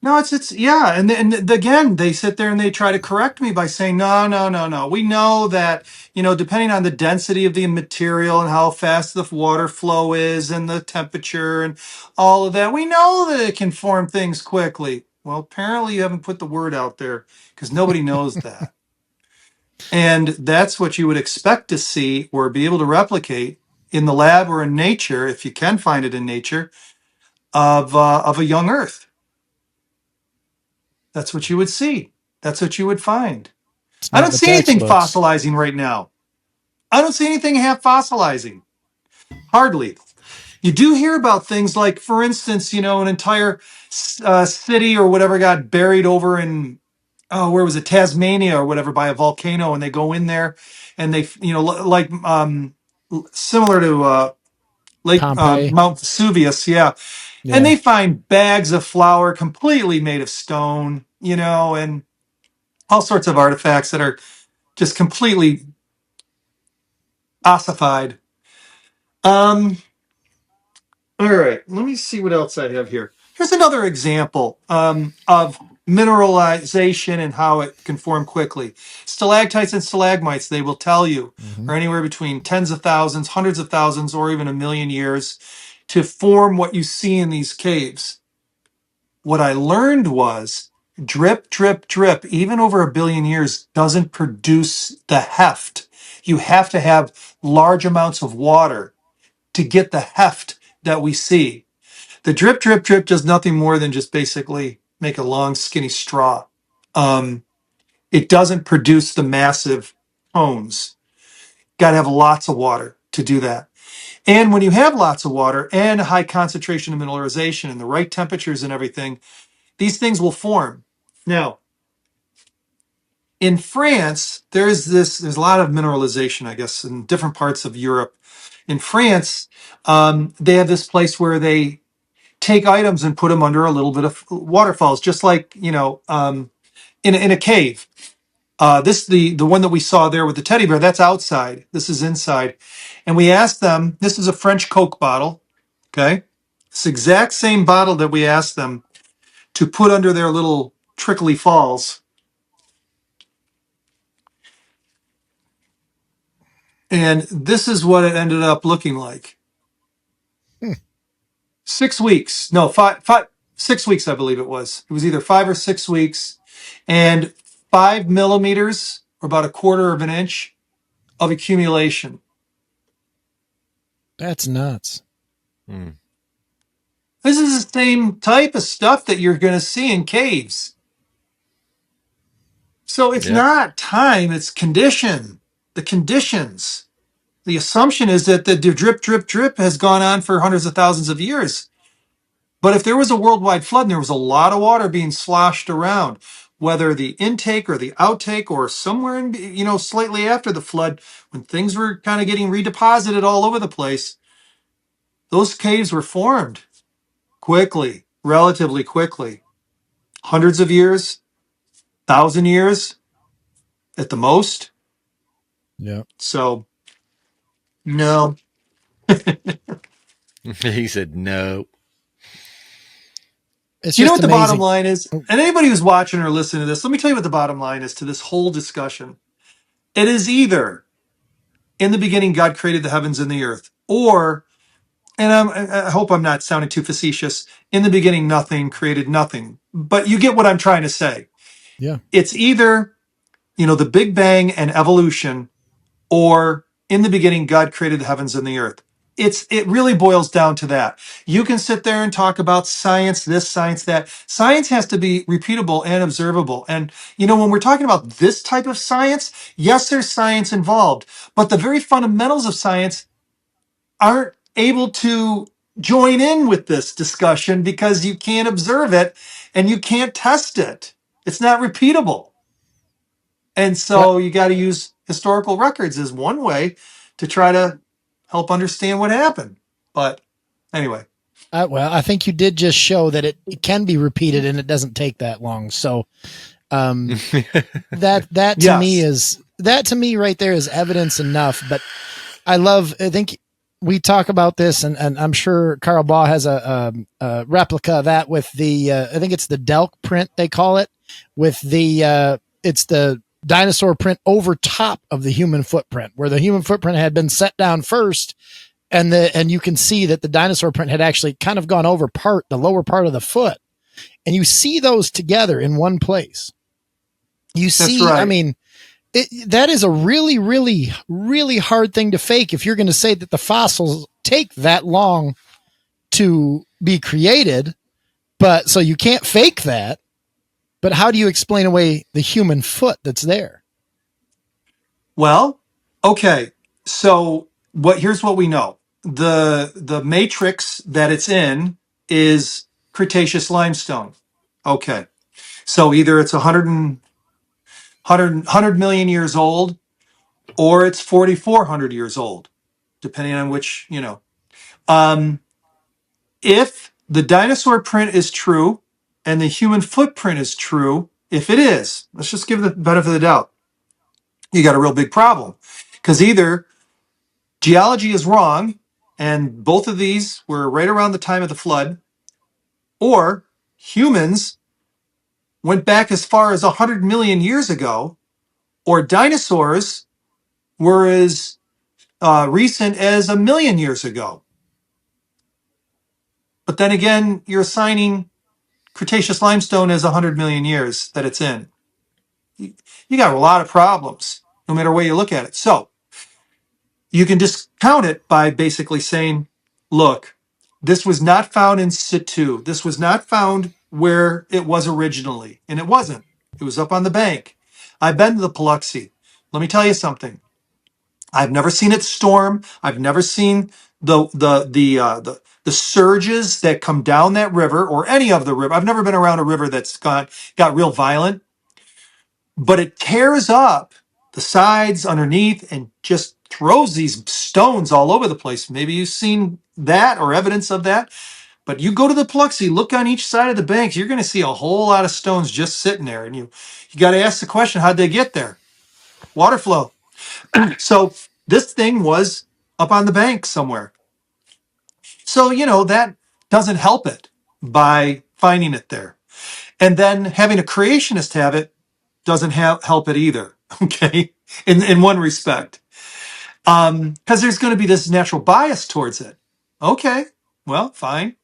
No, it's yeah, and again, they sit there and they try to correct me by saying, no. We know that, depending on the density of the material and how fast the water flow is and the temperature and all of that, we know that it can form things quickly. Well, apparently you haven't put the word out there, because nobody knows that. And that's what you would expect to see or be able to replicate in the lab or in nature, if you can find it in nature, of a young Earth. That's what you would see. That's what you would find. I don't see anything fossilizing right now. I don't see anything half fossilizing. Hardly. You do hear about things like, for instance, an entire city or whatever got buried over in, where was it, Tasmania or whatever, by a volcano, and they go in there and they, like similar to Lake Mount Vesuvius, yeah. And they find bags of flour completely made of stone, and all sorts of artifacts that are just completely ossified. All right, let me see what else I have here. Here's another example of mineralization and how it can form quickly. Stalactites and stalagmites, they will tell you, are anywhere between tens of thousands, hundreds of thousands, or even a million years to form what you see in these caves. What I learned was drip, drip, drip, even over a billion years, doesn't produce the heft. You have to have large amounts of water to get the heft that we see. The drip, drip, drip does nothing more than just basically make a long, skinny straw. It doesn't produce the massive tones. Got to have lots of water to do that. And when you have lots of water and a high concentration of mineralization and the right temperatures and everything, these things will form. Now, in France, there's a lot of mineralization, I guess, in different parts of Europe. In France, they have this place where they take items and put them under a little bit of waterfalls, just like, in a cave. This the one that we saw there with the teddy bear. That's outside. This is inside. And we asked them. This is a French Coke bottle. Okay, this exact same bottle that we asked them to put under their little trickly falls. And this is what it ended up looking like. 6 weeks. No, 6 weeks, I believe it was. It was either 5 or 6 weeks. And 5 millimeters, or about a quarter of an inch, of accumulation. That's nuts. This is the same type of stuff that you're going to see in caves. So it's not time, it's condition. The conditions. The assumption is that the drip, drip, drip has gone on for hundreds of thousands of years. But if there was a worldwide flood and there was a lot of water being sloshed around, whether the intake or the outtake or somewhere in, slightly after the flood, when things were kind of getting redeposited all over the place, those caves were formed quickly, relatively quickly. Hundreds of years, 1,000 years at the most. Yeah. So, no. He said no. It's You know just what the bottom amazing. line is? And anybody who's watching or listening to this, let me tell you what the bottom line is to this whole discussion. It is either in the beginning God created the heavens and the earth, or, and I hope I'm not sounding too facetious, in the beginning nothing created nothing. But you get what I'm trying to say. Yeah. It's either, the Big Bang and evolution, or in the beginning God created the heavens and the earth. It really boils down to that. You can sit there and talk about science, this, science, that. Science has to be repeatable and observable. And, when we're talking about this type of science, yes, there's science involved, but the very fundamentals of science aren't able to join in with this discussion because you can't observe it and you can't test it. It's not repeatable. And so you got to use historical records as one way to try to help understand what happened. But anyway. Well, I think you did just show that it can be repeated and it doesn't take that long. So that to me is right there is evidence enough. But I think we talk about this, and I'm sure Carl Baugh has a replica of that with the I think it's the Delk print they call it, with the it's the dinosaur print over top of the human footprint, where the human footprint had been set down first, and you can see that the dinosaur print had actually kind of gone over the lower part of the foot, and you see those together in one place. You see, That's right. I mean, that is a really, really, really hard thing to fake if you're going to say that the fossils take that long to be created. But so you can't fake that. But how do you explain away the human foot that's there? Well, okay. So here's what we know. The matrix that it's in is Cretaceous limestone. Okay. So either it's 100 million years old, or it's 4,400 years old, depending on which, if the dinosaur print is true and the human footprint is true, if it is, let's just give the benefit of the doubt, you got a real big problem. Because either geology is wrong and both of these were right around the time of the flood, or humans went back as far as 100 million years ago, or dinosaurs were as recent as 1 million years ago. But then again, you're assigning Cretaceous limestone as 100 million years that it's in. You got a lot of problems, no matter where you look at it. So you can discount it by basically saying, look, this was not found in situ. This was not found where it was originally. And it wasn't. It was up on the bank. I've been to the Paluxy. Let me tell you something. I've never seen it storm. I've never seen the surges that come down that river, or any of the river. I've never been around a river that's got real violent, but it tears up the sides underneath and just throws these stones all over the place. Maybe you've seen that or evidence of that. But you go to the Paluxy, look on each side of the banks, you're going to see a whole lot of stones just sitting there. And you got to ask the question, how'd they get there? Water flow. So this thing was up on the bank somewhere. So, that doesn't help it by finding it there. And then having a creationist have it doesn't help it either. Okay. In one respect. Because there's going to be this natural bias towards it. Okay. Well, fine.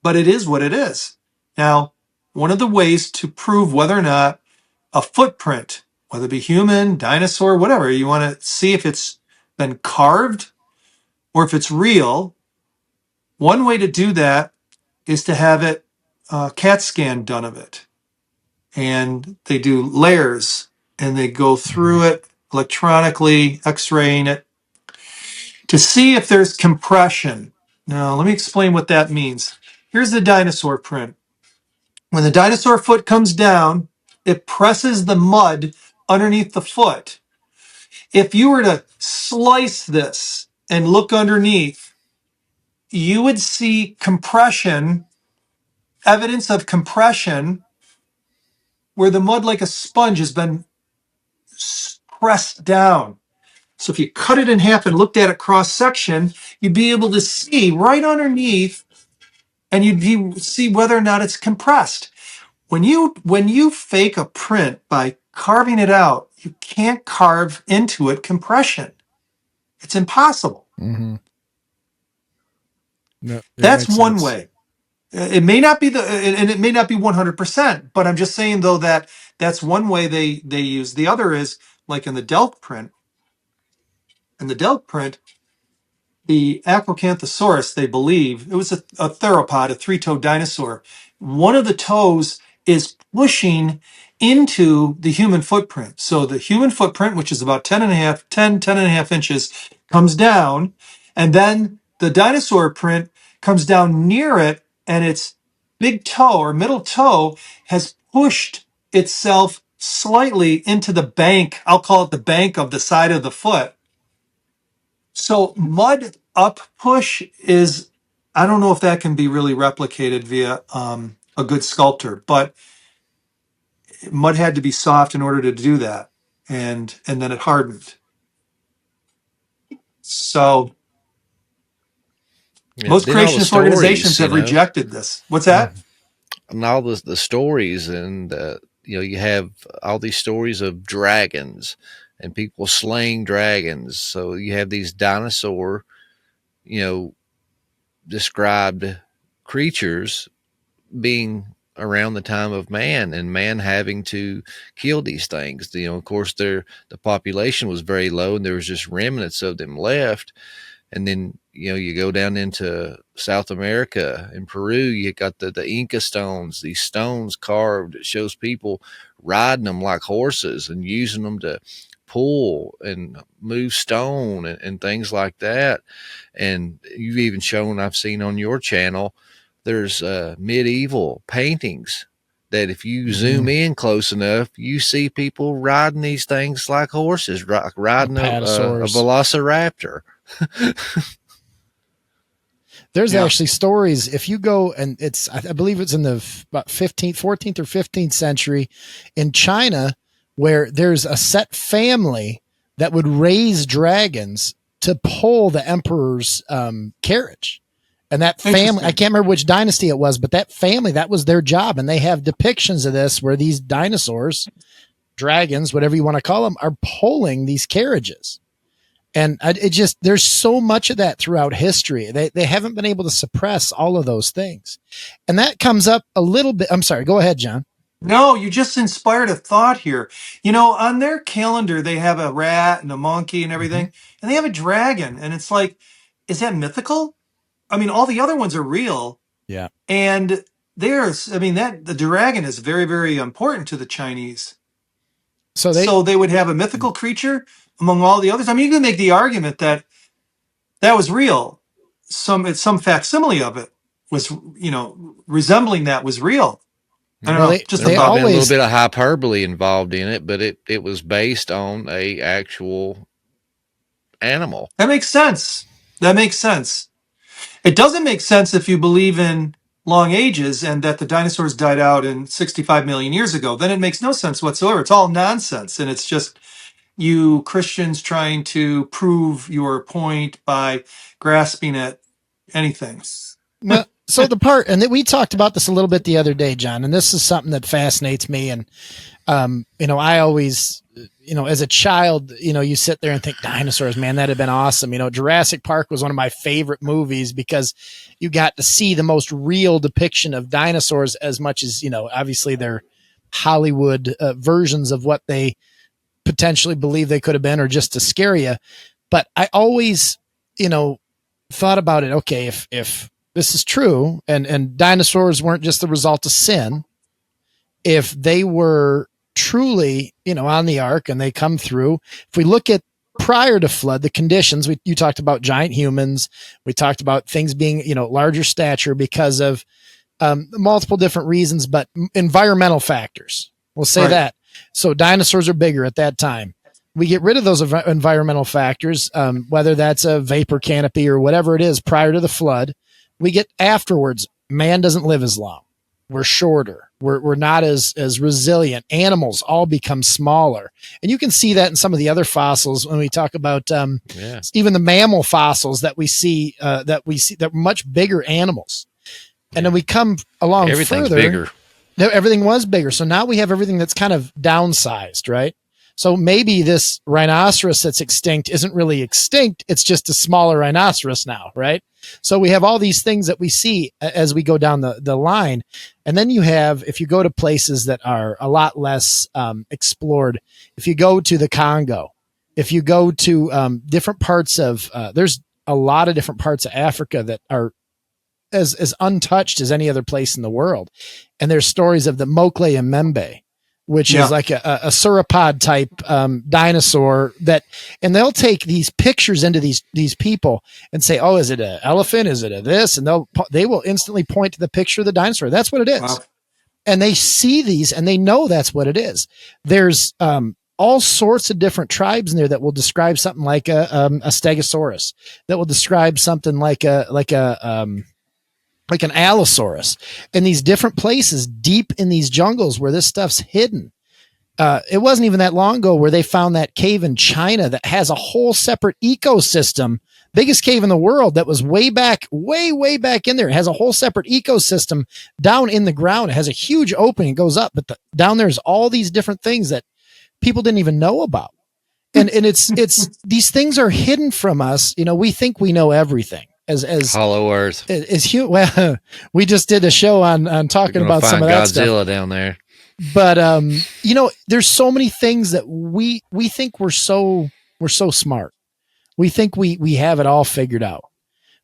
But it is what it is. Now, one of the ways to prove whether or not a footprint, whether it be human, dinosaur, whatever, you want to see if it's been carved or if it's real. One way to do that is to have it CAT scan done of it. And they do layers and they go through it electronically, x-raying it to see if there's compression. Now, let me explain what that means. Here's the dinosaur print. When the dinosaur foot comes down, it presses the mud underneath the foot. If you were to slice this and look underneath, you would see compression, evidence of compression, where the mud like a sponge has been pressed down. So if you cut it in half and looked at it cross section, you'd be able to see right underneath, and see whether or not it's compressed. When you fake a print by carving it out, you can't carve into it compression. It's impossible. Mm-hmm. No, that's one way. It may not be and it may not be 100%, but I'm just saying though that that's one way they use. The other is like in the Delft print. In the Delft print, the Acrocanthosaurus, they believe, it was a theropod, a three-toed dinosaur. One of the toes is pushing into the human footprint. So the human footprint, which is about 10 and a half inches, comes down, and then the dinosaur print comes down near it, and its big toe or middle toe has pushed itself slightly into the bank. I'll call it the bank of the side of the foot. So mud up push is, I don't know if that can be really replicated via a good sculptor, but mud had to be soft in order to do that. And then it hardened. So most creationist organizations have rejected this. What's that? And all the stories, and you have all these stories of dragons and people slaying dragons. So you have these dinosaur, described creatures being around the time of man, and man having to kill these things. Of course, the population was very low, and there was just remnants of them left. And then, you go down into South America, in Peru, you got the Inca stones, these stones carved. It shows people riding them like horses and using them to pull and move stone and things like that. And you've even shown, I've seen on your channel, there's medieval paintings that if you zoom in close enough, you see people riding these things like horses, riding a velociraptor. There's actually stories. If you go, and I believe it's in the about 14th or 15th century in China, where there's a set family that would raise dragons to pull the emperor's carriage. And that family, I can't remember which dynasty it was, but that family, that was their job. And they have depictions of this where these dinosaurs, dragons, whatever you want to call them, are pulling these carriages. And there's so much of that throughout history. They haven't been able to suppress all of those things. And that comes up a little bit. I'm sorry. Go ahead, John. No, you just inspired a thought here. On their calendar, they have a rat and a monkey and everything, and they have a dragon. And it's like, is that mythical? I mean, all the other ones are real. Yeah. And the dragon is very, very important to the Chinese. So they would have a mythical creature among all the others. I mean, you can make the argument that was real. Some facsimile of it was, resembling that was real. I don't know. There's probably a little bit of hyperbole involved in it, but it was based on a actual animal. That makes sense. It doesn't make sense if you believe in long ages and that the dinosaurs died out in 65 million years ago, then it makes no sense whatsoever. It's all nonsense. And it's just you Christians trying to prove your point by grasping at anything. Well, so the part, and we talked about this a little bit the other day, John, and this is something that fascinates me. And, I always, as a child, you sit there and think dinosaurs, man, that'd have been awesome. Jurassic Park was one of my favorite movies because you got to see the most real depiction of dinosaurs as much as, obviously they're Hollywood versions of what they potentially believe they could have been, or just to scare you. But I always, thought about it. Okay, if this is true and dinosaurs weren't just the result of sin, if they were truly, on the ark and they come through, if we look at prior to flood, the conditions, you talked about giant humans, we talked about things being, larger stature because of multiple different reasons, but environmental factors, we'll say that. So dinosaurs are bigger at that time. We get rid of those environmental factors, whether that's a vapor canopy or whatever it is prior to the flood. We get afterwards, man doesn't live as long. We're shorter. We're not as resilient. Animals all become smaller. And you can see that in some of the other fossils when we talk about even the mammal fossils that we see that are much bigger animals. And then we come along Everything's further. bigger. Everything was bigger. So now we have everything that's kind of downsized, right? So maybe this rhinoceros that's extinct isn't really extinct. It's just a smaller rhinoceros now, right? So we have all these things that we see as we go down the line. And then you have, if you go to places that are a lot less explored, if you go to the Congo, if you go to different parts of, there's a lot of different parts of Africa that are as untouched as any other place in the world. And there's stories of the Mokle Mbembe, which is like a sauropod type dinosaur and they'll take these pictures into these people and say, oh, is it an elephant? Is it a this? And they will instantly point to the picture of the dinosaur. That's what it is. Wow. And they see these and they know that's what it is. There's all sorts of different tribes in there that will describe something like a Stegosaurus, that will describe something like an Allosaurus, in these different places deep in these jungles where this stuff's hidden. It wasn't even that long ago where they found that cave in China that has a whole separate ecosystem, biggest cave in the world, that was way back in there. It has a whole separate ecosystem down in the ground. It has a huge opening, it goes up, but down there's all these different things that people didn't even know about. And it's these things are hidden from us. We think we know everything. As Hollow Earth. Well, we just did a show on talking about some of that Godzilla stuff down there. But there's so many things that we think we're so smart. We think we have it all figured out.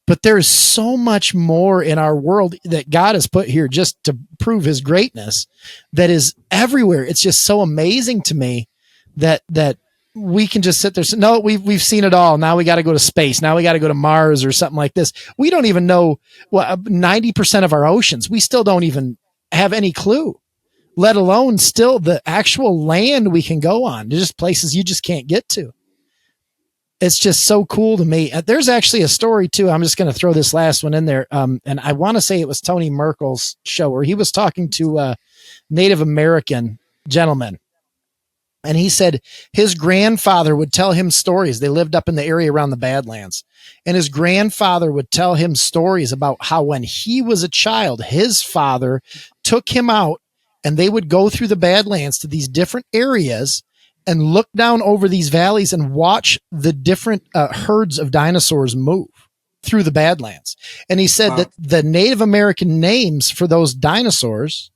But there's so much more in our world that God has put here just to prove his greatness that is everywhere. It's just so amazing to me that we can just sit there. So, no, we've seen it all. Now we got to go to space. Now we got to go to Mars or something like this. We don't even know 90% of our oceans. We still don't even have any clue, let alone still the actual land we can go on. There's just places you just can't get to. It's just so cool to me. There's actually a story too. I'm just going to throw this last one in there. And I want to say it was Tony Merkel's show where he was talking to a Native American gentleman. And he said his grandfather would tell him stories. They lived up in the area around the Badlands. And his grandfather would tell him stories about how when he was a child, his father took him out and they would go through the Badlands to these different areas and look down over these valleys and watch the different herds of dinosaurs move through the Badlands. And he said that the Native American names for those dinosaurs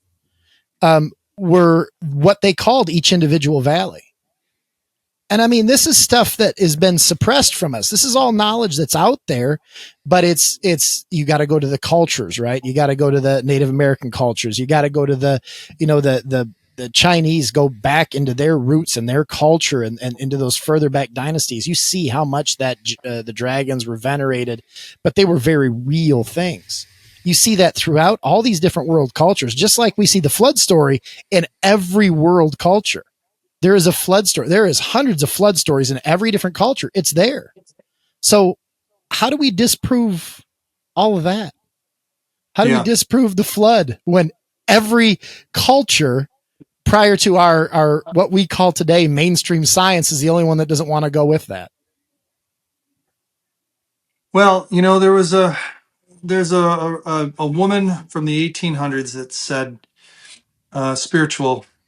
were what they called each individual valley. And I mean, this is stuff that has been suppressed from us. This is all knowledge that's out there, but it's, you got to go to the cultures, right? You got to go to the Native American cultures. You got to go to the Chinese, go back into their roots and their culture and into those further back dynasties. You see how much that the dragons were venerated, but they were very real things. You see that throughout all these different world cultures, just like we see the flood story in every world culture. There is a flood story. There is hundreds of flood stories in every different culture. It's there. So how do we disprove all of that? How do we Yeah. disprove the flood when every culture prior to our what we call today mainstream science is the only one that doesn't want to go with that? Well, there's a woman from the 1800s that said, a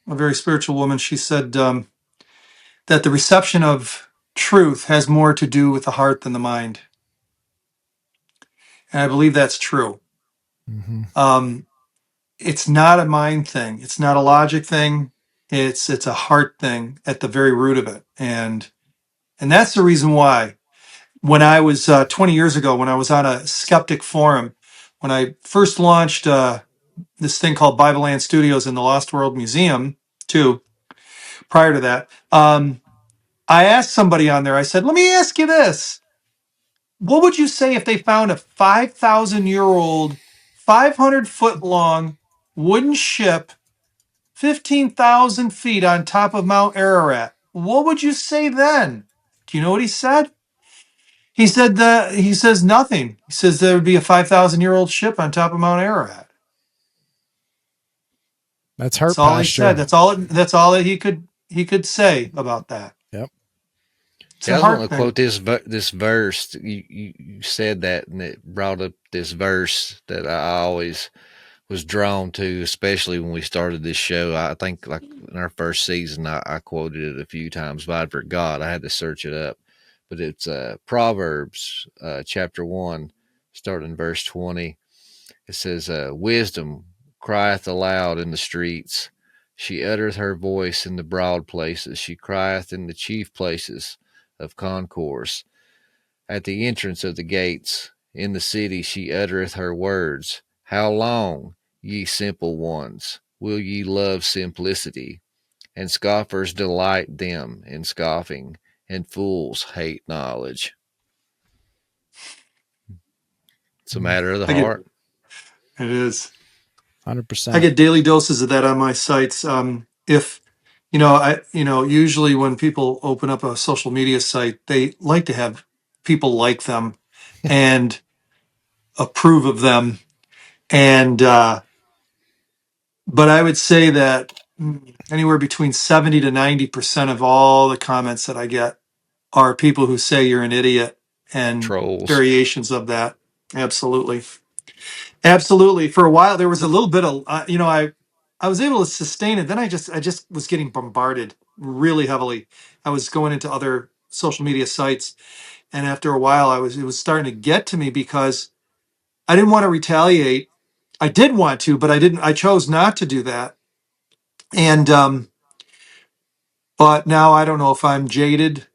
very spiritual woman. She said that the reception of truth has more to do with the heart than the mind, and I believe that's true. Mm-hmm. It's not a mind thing. It's not a logic thing. It's a heart thing at the very root of it, and that's the reason why. When I was 20 years ago, when I was on a skeptic forum, when I first launched this thing called Bible Land Studios in the Lost World Museum, too, prior to that, I asked somebody on there, I said, let me ask you this. What would you say if they found a 5,000-year-old, 500-foot long wooden ship 15,000 feet on top of Mount Ararat? What would you say then? Do you know what he said? He says nothing. He says there would be a 5,000-year-old ship on top of Mount Ararat. That's That's heart all he said. posture. That's all that he could say about that. Yep. It's Yeah, a I was going heart to thing. quote this verse. You said that, and it brought up this verse that I always was drawn to, especially when we started this show. I think like in our first season, I quoted it a few times, but I forgot. I had to search it up. But it's Proverbs chapter 1, starting verse 20. It says, wisdom crieth aloud in the streets. She uttereth her voice in the broad places. She crieth in the chief places of concourse. At the entrance of the gates in the city she uttereth her words. How long, ye simple ones, will ye love simplicity? And scoffers delight them in scoffing, and fools hate knowledge. It's a matter of the I get heart. it is. I 100%. get daily doses of that on my sites. If usually when people open up a social media site, they like to have people like them and approve of them. And but I would say that anywhere between 70 to 90% of all the comments that I get are people who say you're an idiot and Trolls. variations of that. Absolutely. Absolutely. For a while, there was a little bit of, I was able to sustain it. Then I just was getting bombarded really heavily. I was going into other social media sites, and after a while, it was starting to get to me because I didn't want to retaliate. I did want to, but I didn't. I chose not to do that. And but now I don't know if I'm jaded.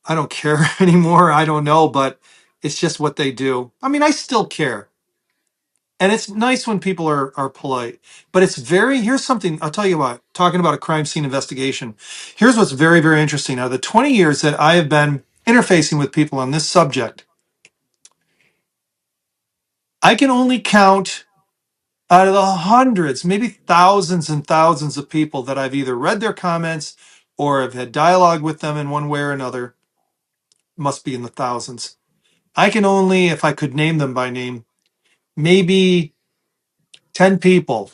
I don't care anymore. I don't know, but it's just what they do. I mean, I still care. And it's nice when people are polite, but here's something I'll tell you what, talking about a crime scene investigation. Here's what's very, very interesting. Out of the 20 years that I have been interfacing with people on this subject, I can only count out of the hundreds, maybe thousands and thousands of people that I've either read their comments or have had dialogue with them in one way or another, must be in the thousands. I can only, if I could name them by name, maybe 10 people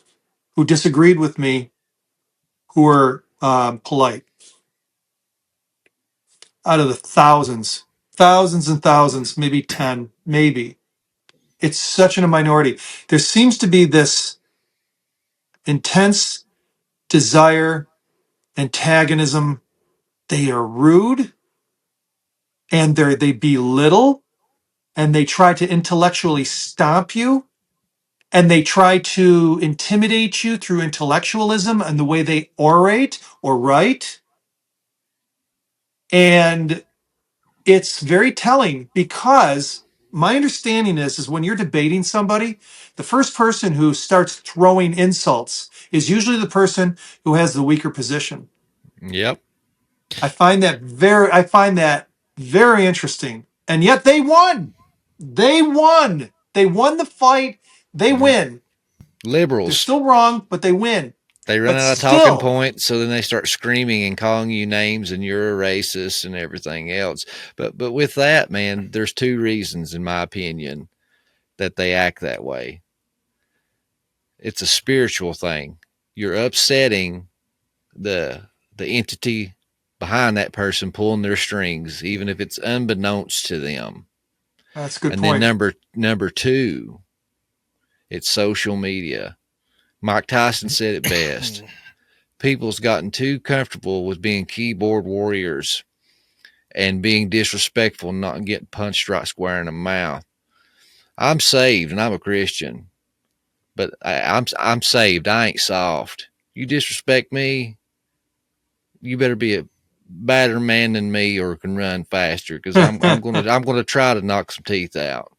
who disagreed with me who were polite out of the thousands, thousands and thousands, maybe 10, maybe. It's such a minority. There seems to be this intense desire, antagonism. They are rude and they belittle and they try to intellectually stomp you and they try to intimidate you through intellectualism and the way they orate or write. And it's very telling because my understanding is when you're debating somebody, the first person who starts throwing insults is usually the person who has the weaker position. Yep. I find that very interesting. And yet they won. They won. They won the fight. They win. They're Liberals. still wrong, but they win. They run But out of talking still, points, so then they start screaming and calling you names and you're a racist and everything else. But with that, man, there's two reasons, in my opinion, that they act that way. It's a spiritual thing. You're upsetting the entity behind that person pulling their strings, even if it's unbeknownst to them. That's a good And point. then number two, it's social media. Mike Tyson said it best. People's gotten too comfortable with being keyboard warriors and being disrespectful and not getting punched right square in the mouth. I'm saved and I'm a Christian, but I'm saved. I ain't soft. You disrespect me, you better be a better man than me or can run faster, because I'm gonna try to knock some teeth out.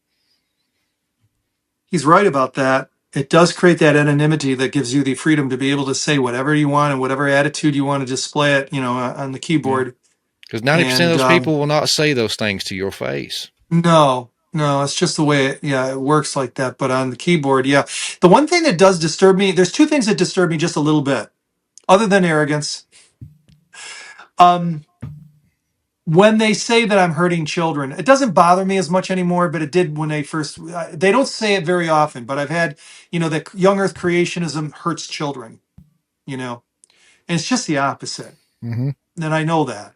He's right about that. It does create that anonymity that gives you the freedom to be able to say whatever you want and whatever attitude you want to display it, on the keyboard. Because 90% of those people will not say those things to your face. No, it's just the way it works like that. But on the keyboard, yeah. The one thing that does disturb me, there's two things that disturb me just a little bit, other than arrogance. When they say that I'm hurting children, it doesn't bother me as much anymore, but it did when they don't say it very often, but I've had, that young earth creationism hurts children, and it's just the opposite. Mm-hmm. And I know that.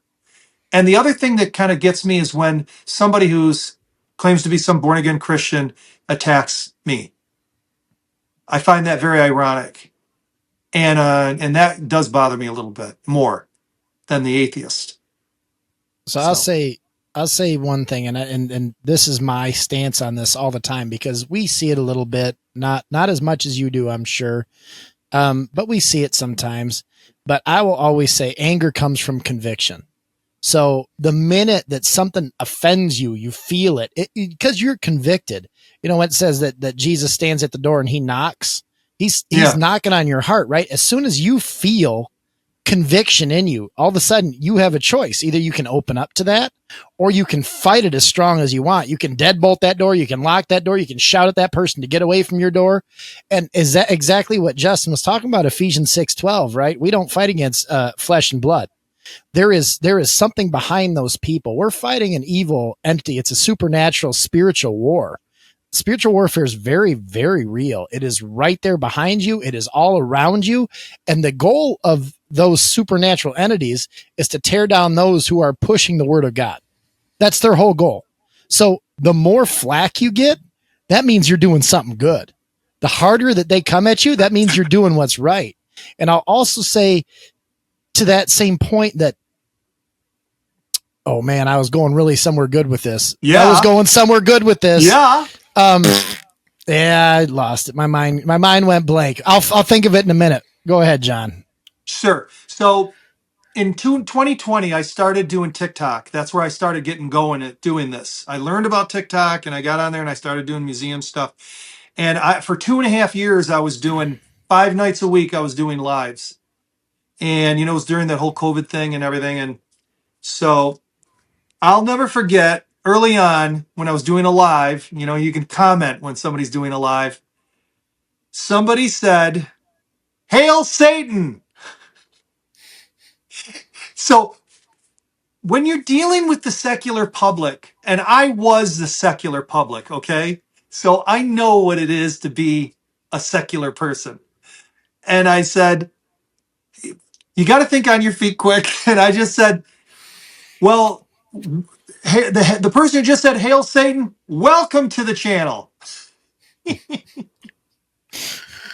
And the other thing that kind of gets me is when somebody who's claims to be some born again Christian attacks me. I find that very ironic. And that does bother me a little bit more than the atheist. So I'll say one thing, and this is my stance on this all the time, because we see it a little bit, not as much as you do, I'm sure. But we see it sometimes. But I will always say anger comes from conviction. So the minute that something offends you, you feel it because you're convicted. When it says that Jesus stands at the door and he knocks, he's knocking on your heart, right? As soon as you feel conviction in you, all of a sudden you have a choice. Either you can open up to that or you can fight it as strong as you want. You can deadbolt that door. You can lock that door. You can shout at that person to get away from your door. And is that exactly what Justin was talking about? Ephesians 6:12, right? We don't fight against flesh and blood. There is something behind those people. We're fighting an evil entity. It's a supernatural spiritual war. Spiritual warfare is very, very real. It is right there behind you. It is all around you. And the goal of those supernatural entities is to tear down those who are pushing the word of God. That's their whole goal. So the more flack you get, that means you're doing something good. The harder that they come at you, that means you're doing what's right. And I'll also say to that same point that, oh man, I was going really somewhere good with this. Yeah. I was going somewhere good with this. Yeah. Yeah, I lost it. My mind went blank. I'll think of it in a minute. Go ahead, John. Sure. So in 2020, I started doing TikTok. That's where I started getting going at doing this. I learned about TikTok and I got on there and I started doing museum stuff. And for 2.5 years, I was doing 5 nights a week. I was doing lives. And, it was during that whole COVID thing and everything. And so I'll never forget early on when I was doing a live, you can comment when somebody's doing a live. Somebody said, "Hail Satan." So when you're dealing with the secular public, and I was the secular public, okay? So I know what it is to be a secular person. And I said, you got to think on your feet quick. And I just said, well, hey, the person who just said, "Hail Satan," welcome to the channel.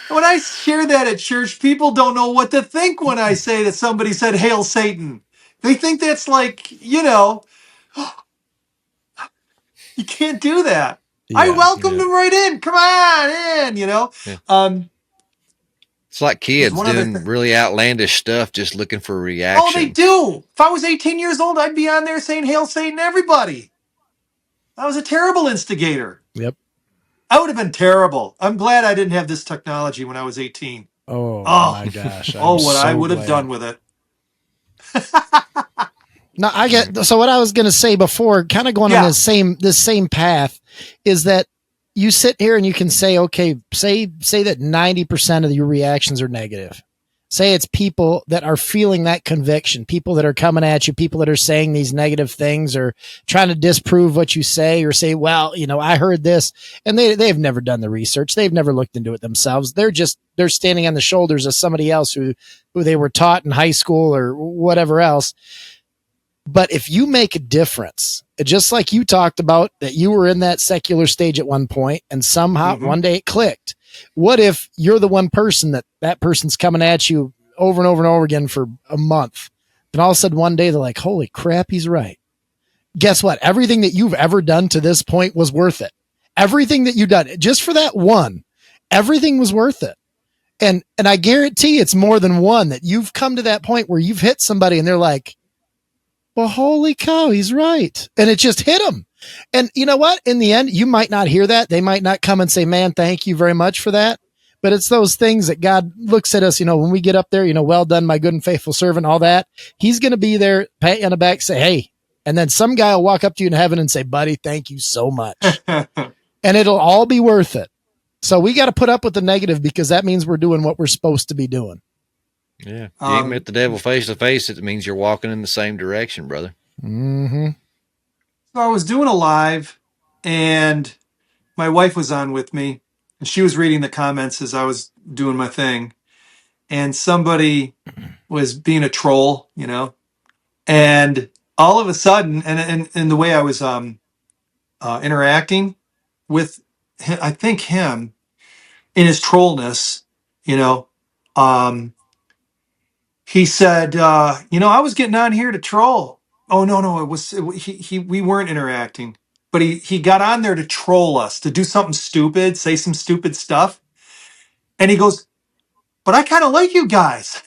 When I share that at church, people don't know what to think when I say that somebody said, "Hail Satan." They think that's like, you can't do that. Yeah, I welcomed them right in. Come on in, Yeah. It's like kids doing really outlandish stuff, just looking for a reaction. Oh, they do. If I was 18 years old, I'd be on there saying, "Hail Satan," everybody. I was a terrible instigator. Yep. I would have been terrible. I'm glad I didn't have this technology when I was 18. Oh my gosh. I would have done with it. No, I get, so what I was going to say before, kind of going on this same path, is that you sit here and you can say, okay, say that 90% of your reactions are negative. Say it's people that are feeling that conviction, people that are coming at you, people that are saying these negative things or trying to disprove what you say or say, well, I heard this, and they've never done the research. They've never looked into it themselves. They're standing on the shoulders of somebody else who they were taught in high school or whatever else. But if you make a difference, just like you talked about that you were in that secular stage at one point and somehow one day it clicked. What if you're the one person that person's coming at you over and over and over again for a month? Then all of a sudden one day they're like, holy crap, he's right. Guess what? Everything that you've ever done to this point was worth it. Everything that you've done just for that one, everything was worth it. And I guarantee it's more than one that you've come to that point where you've hit somebody and they're like, well, holy cow, he's right. And it just hit him. And you know what? In the end, you might not hear that. They might not come and say, man, thank you very much for that. But it's those things that God looks at us, when we get up there, well done, my good and faithful servant, all that. He's going to be there, pat you on the back, say, hey. And then some guy will walk up to you in heaven and say, buddy, thank you so much. And it'll all be worth it. So we got to put up with the negative because that means we're doing what we're supposed to be doing. Yeah. You meet the devil face to face, it means you're walking in the same direction, brother. Mm-hmm. So I was doing a live and my wife was on with me and she was reading the comments as I was doing my thing. And somebody was being a troll, and all of a sudden, and the way I was interacting with him, I think him in his trollness, he said, I was getting on here to troll. Oh, no, we weren't interacting, but he got on there to troll us, to do something stupid, say some stupid stuff. And he goes, but I kind of like you guys.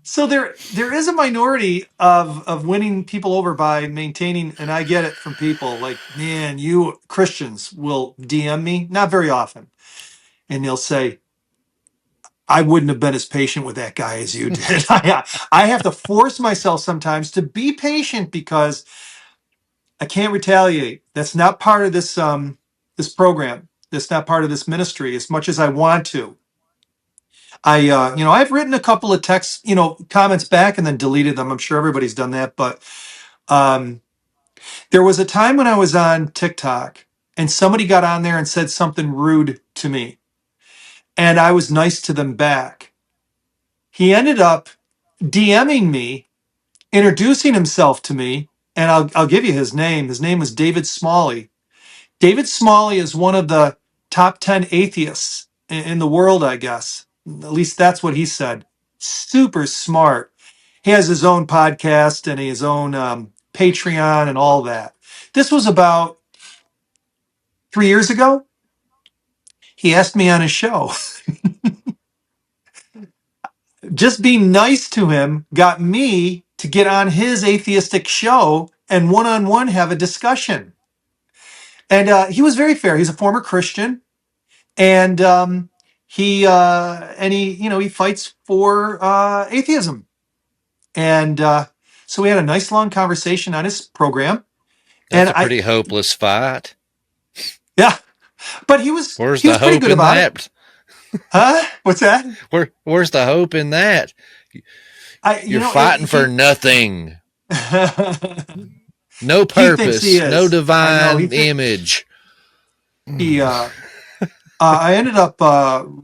So there is a minority of winning people over by maintaining, and I get it from people like, man, you Christians will DM me, not very often, and they'll say, I wouldn't have been as patient with that guy as you did. I have to force myself sometimes to be patient because I can't retaliate. That's not part of this this program. That's not part of this ministry as much as I want to. I've written a couple of text, comments back and then deleted them. I'm sure everybody's done that. But there was a time when I was on TikTok and somebody got on there and said something rude to me. And I was nice to them back. He ended up DMing me, introducing himself to me. And I'll give you his name. His name was David Smalley. David Smalley is one of the top 10 atheists in the world, I guess. At least that's what he said. Super smart. He has his own podcast and his own Patreon and all that. This was about 3 years ago. He asked me on his show. Just being nice to him got me to get on his atheistic show and one-on-one have a discussion. And he was very fair. He's a former Christian. And he fights for atheism, and so we had a nice long conversation on his program. That's a pretty hopeless fight. Yeah, but he was. Where's he the was pretty hope good in about that? it. Huh? What's that? Where's the hope in that? You're fighting for nothing. No purpose. No divine image. I ended up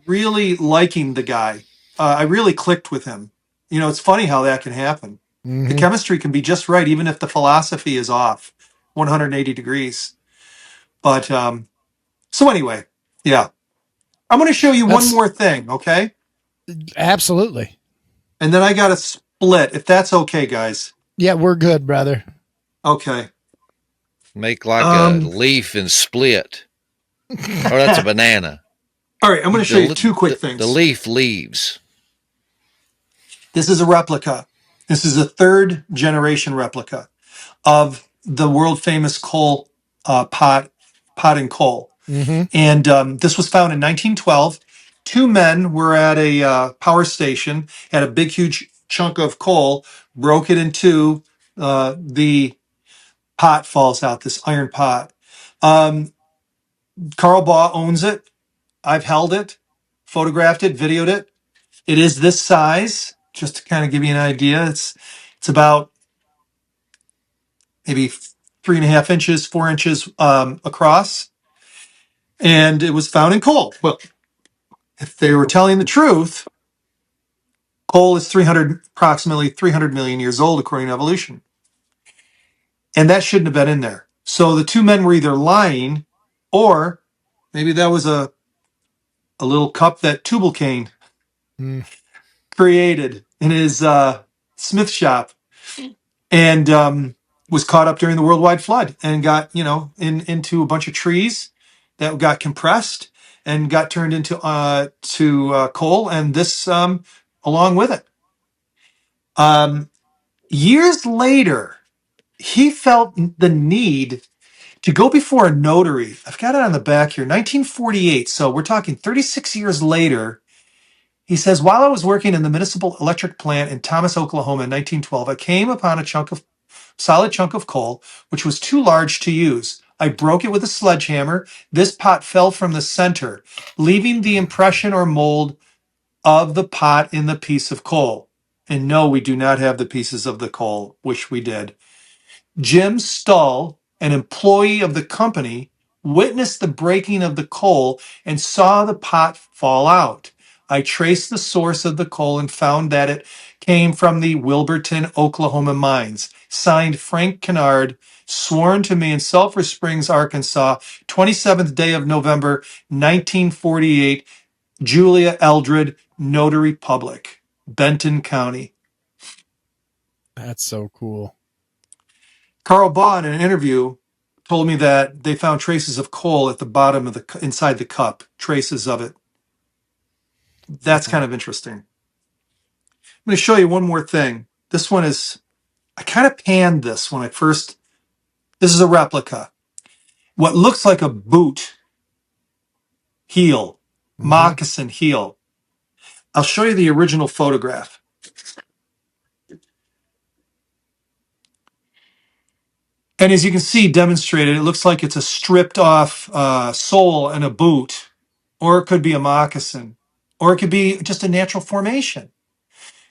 really liking the guy. I really clicked with him. It's funny how that can happen. Mm-hmm. The chemistry can be just right, even if the philosophy is off 180 degrees. But so anyway, yeah. I'm going to show you one more thing, okay? Absolutely. And then I got to split, if that's okay, guys. Yeah, we're good, brother. Okay. Make like a leaf and split. Or that's a banana. All right, I'm going to show you two quick things. The leaf leaves. This is a replica. This is a third generation replica of the world famous coal pot and coal. Mm-hmm. And this was found in 1912. Two men were at a power station, had a big, huge chunk of coal, broke it in two. The pot falls out, this iron pot. Carl Baugh owns it. I've held it photographed it, videoed it. It is this size, just to kind of give you an idea. It's about maybe 3.5 inches, 4 inches across, and it was found in coal. Well, if they were telling the truth, coal is approximately 300 million years old, according to evolution. And that shouldn't have been in there. So the two men were either lying, or maybe that was a little cup that Tubal-Cain created in his smith shop, and was caught up during the worldwide flood and got, into a bunch of trees that got compressed and got turned into coal, and this along with it. Years later, he felt the need to go before a notary. I've got it on the back here, 1948. So we're talking 36 years later. He says, while I was working in the municipal electric plant in Thomas, Oklahoma in 1912, I came upon a solid chunk of coal, which was too large to use. I broke it with a sledgehammer. This pot fell from the center, leaving the impression or mold of the pot in the piece of coal. And no, we do not have the pieces of the coal. Wish we did. Jim Stull, an employee of the company, witnessed the breaking of the coal and saw the pot fall out. I traced the source of the coal and found that it came from the Wilburton, Oklahoma mines. Signed, Frank Kennard, sworn to me in Sulphur Springs, Arkansas, 27th day of November, 1948, Julia Eldred, Notary Public, Benton County. That's so cool. Carl Baugh, in an interview, told me that they found traces of coal at the bottom of inside the cup, traces of it. That's kind of interesting. I'm going to show you one more thing. This one is, I kind of panned this when this is a replica. What looks like a boot heel, moccasin heel. I'll show you the original photograph. And as you can see demonstrated, it looks like it's a stripped off sole and a boot, or it could be a moccasin, or it could be just a natural formation.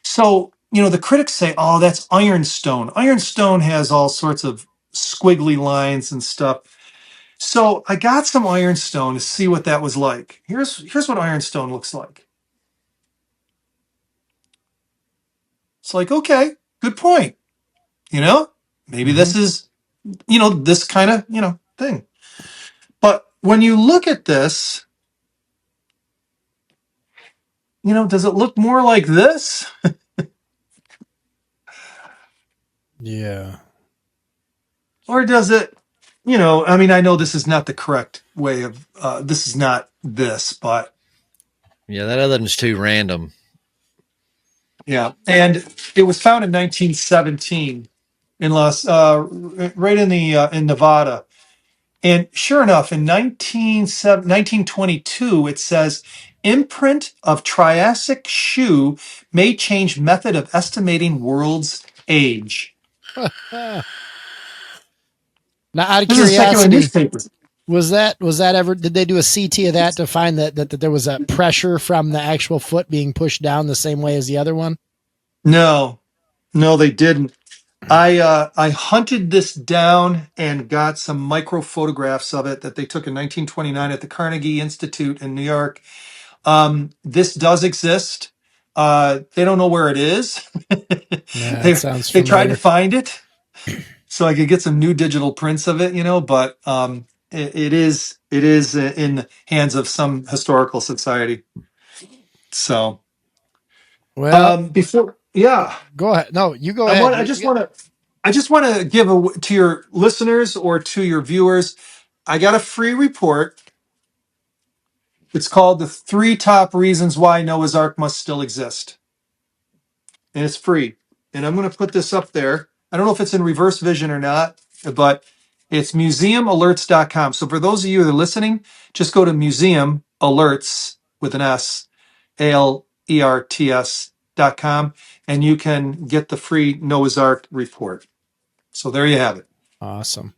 So, the critics say, oh, that's ironstone. Ironstone has all sorts of squiggly lines and stuff. So I got some ironstone to see what that was like. Here's what ironstone looks like. It's like, okay, good point. Maybe this is, this kind of, thing. But when you look at this, does it look more like this? Yeah. Or does it, I know this is not the correct way of, this is not this, but. Yeah, that other one's too random. Yeah. And it was found in 1917 in right in Nevada. And sure enough, in 1922, it says, imprint of Triassic shoe may change method of estimating world's age. Now, out of This is a secular curiosity, newspaper. was that ever? Did they do a CT of that to find that there was a pressure from the actual foot being pushed down the same way as the other one? No, they didn't. I hunted this down and got some micro photographs of it that they took in 1929 at the Carnegie Institute in New York. This does exist. They don't know where it is. That sounds they tried familiar. to find it so I could get some new digital prints of it, but it is in the hands of some historical society. So, Well, go ahead. No, you go ahead. I just want to give to your listeners or to your viewers. I got a free report. It's called The 3 Top Reasons Why Noah's Ark Must Still Exist. And it's free. And I'm going to put this up there. I don't know if it's in reverse vision or not, but it's museumalerts.com. So for those of you that are listening, just go to Museum Alerts with an S, ALERTS.com, and you can get the free Noah's Ark report. So there you have it. Awesome.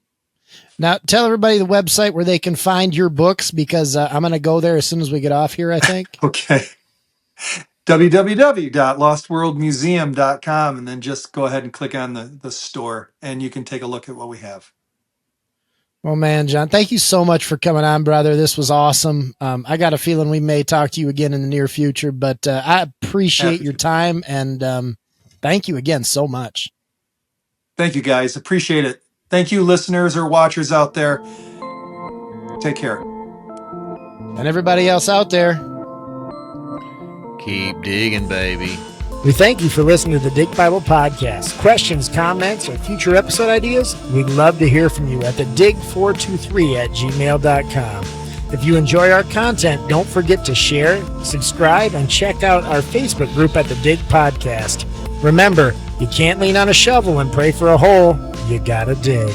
Now, tell everybody the website where they can find your books, because I'm going to go there as soon as we get off here, I think. Okay. www.lostworldmuseum.com, and then just go ahead and click on the store, and you can take a look at what we have. Well, man, John, thank you so much for coming on, brother. This was awesome. I got a feeling we may talk to you again in the near future, but I appreciate your time, and thank you again so much. Thank you, guys. Appreciate it. Thank you, listeners or watchers out there. Take care. And everybody else out there, Keep digging, baby. we thank you for listening to the Dig Bible Podcast. Questions, comments, or future episode ideas? We'd love to hear from you at the dig423@gmail.com. If you enjoy our content, don't forget to share, subscribe, and check out our Facebook group at the Dig Podcast. Remember, you can't lean on a shovel and pray for a hole. You gotta dig.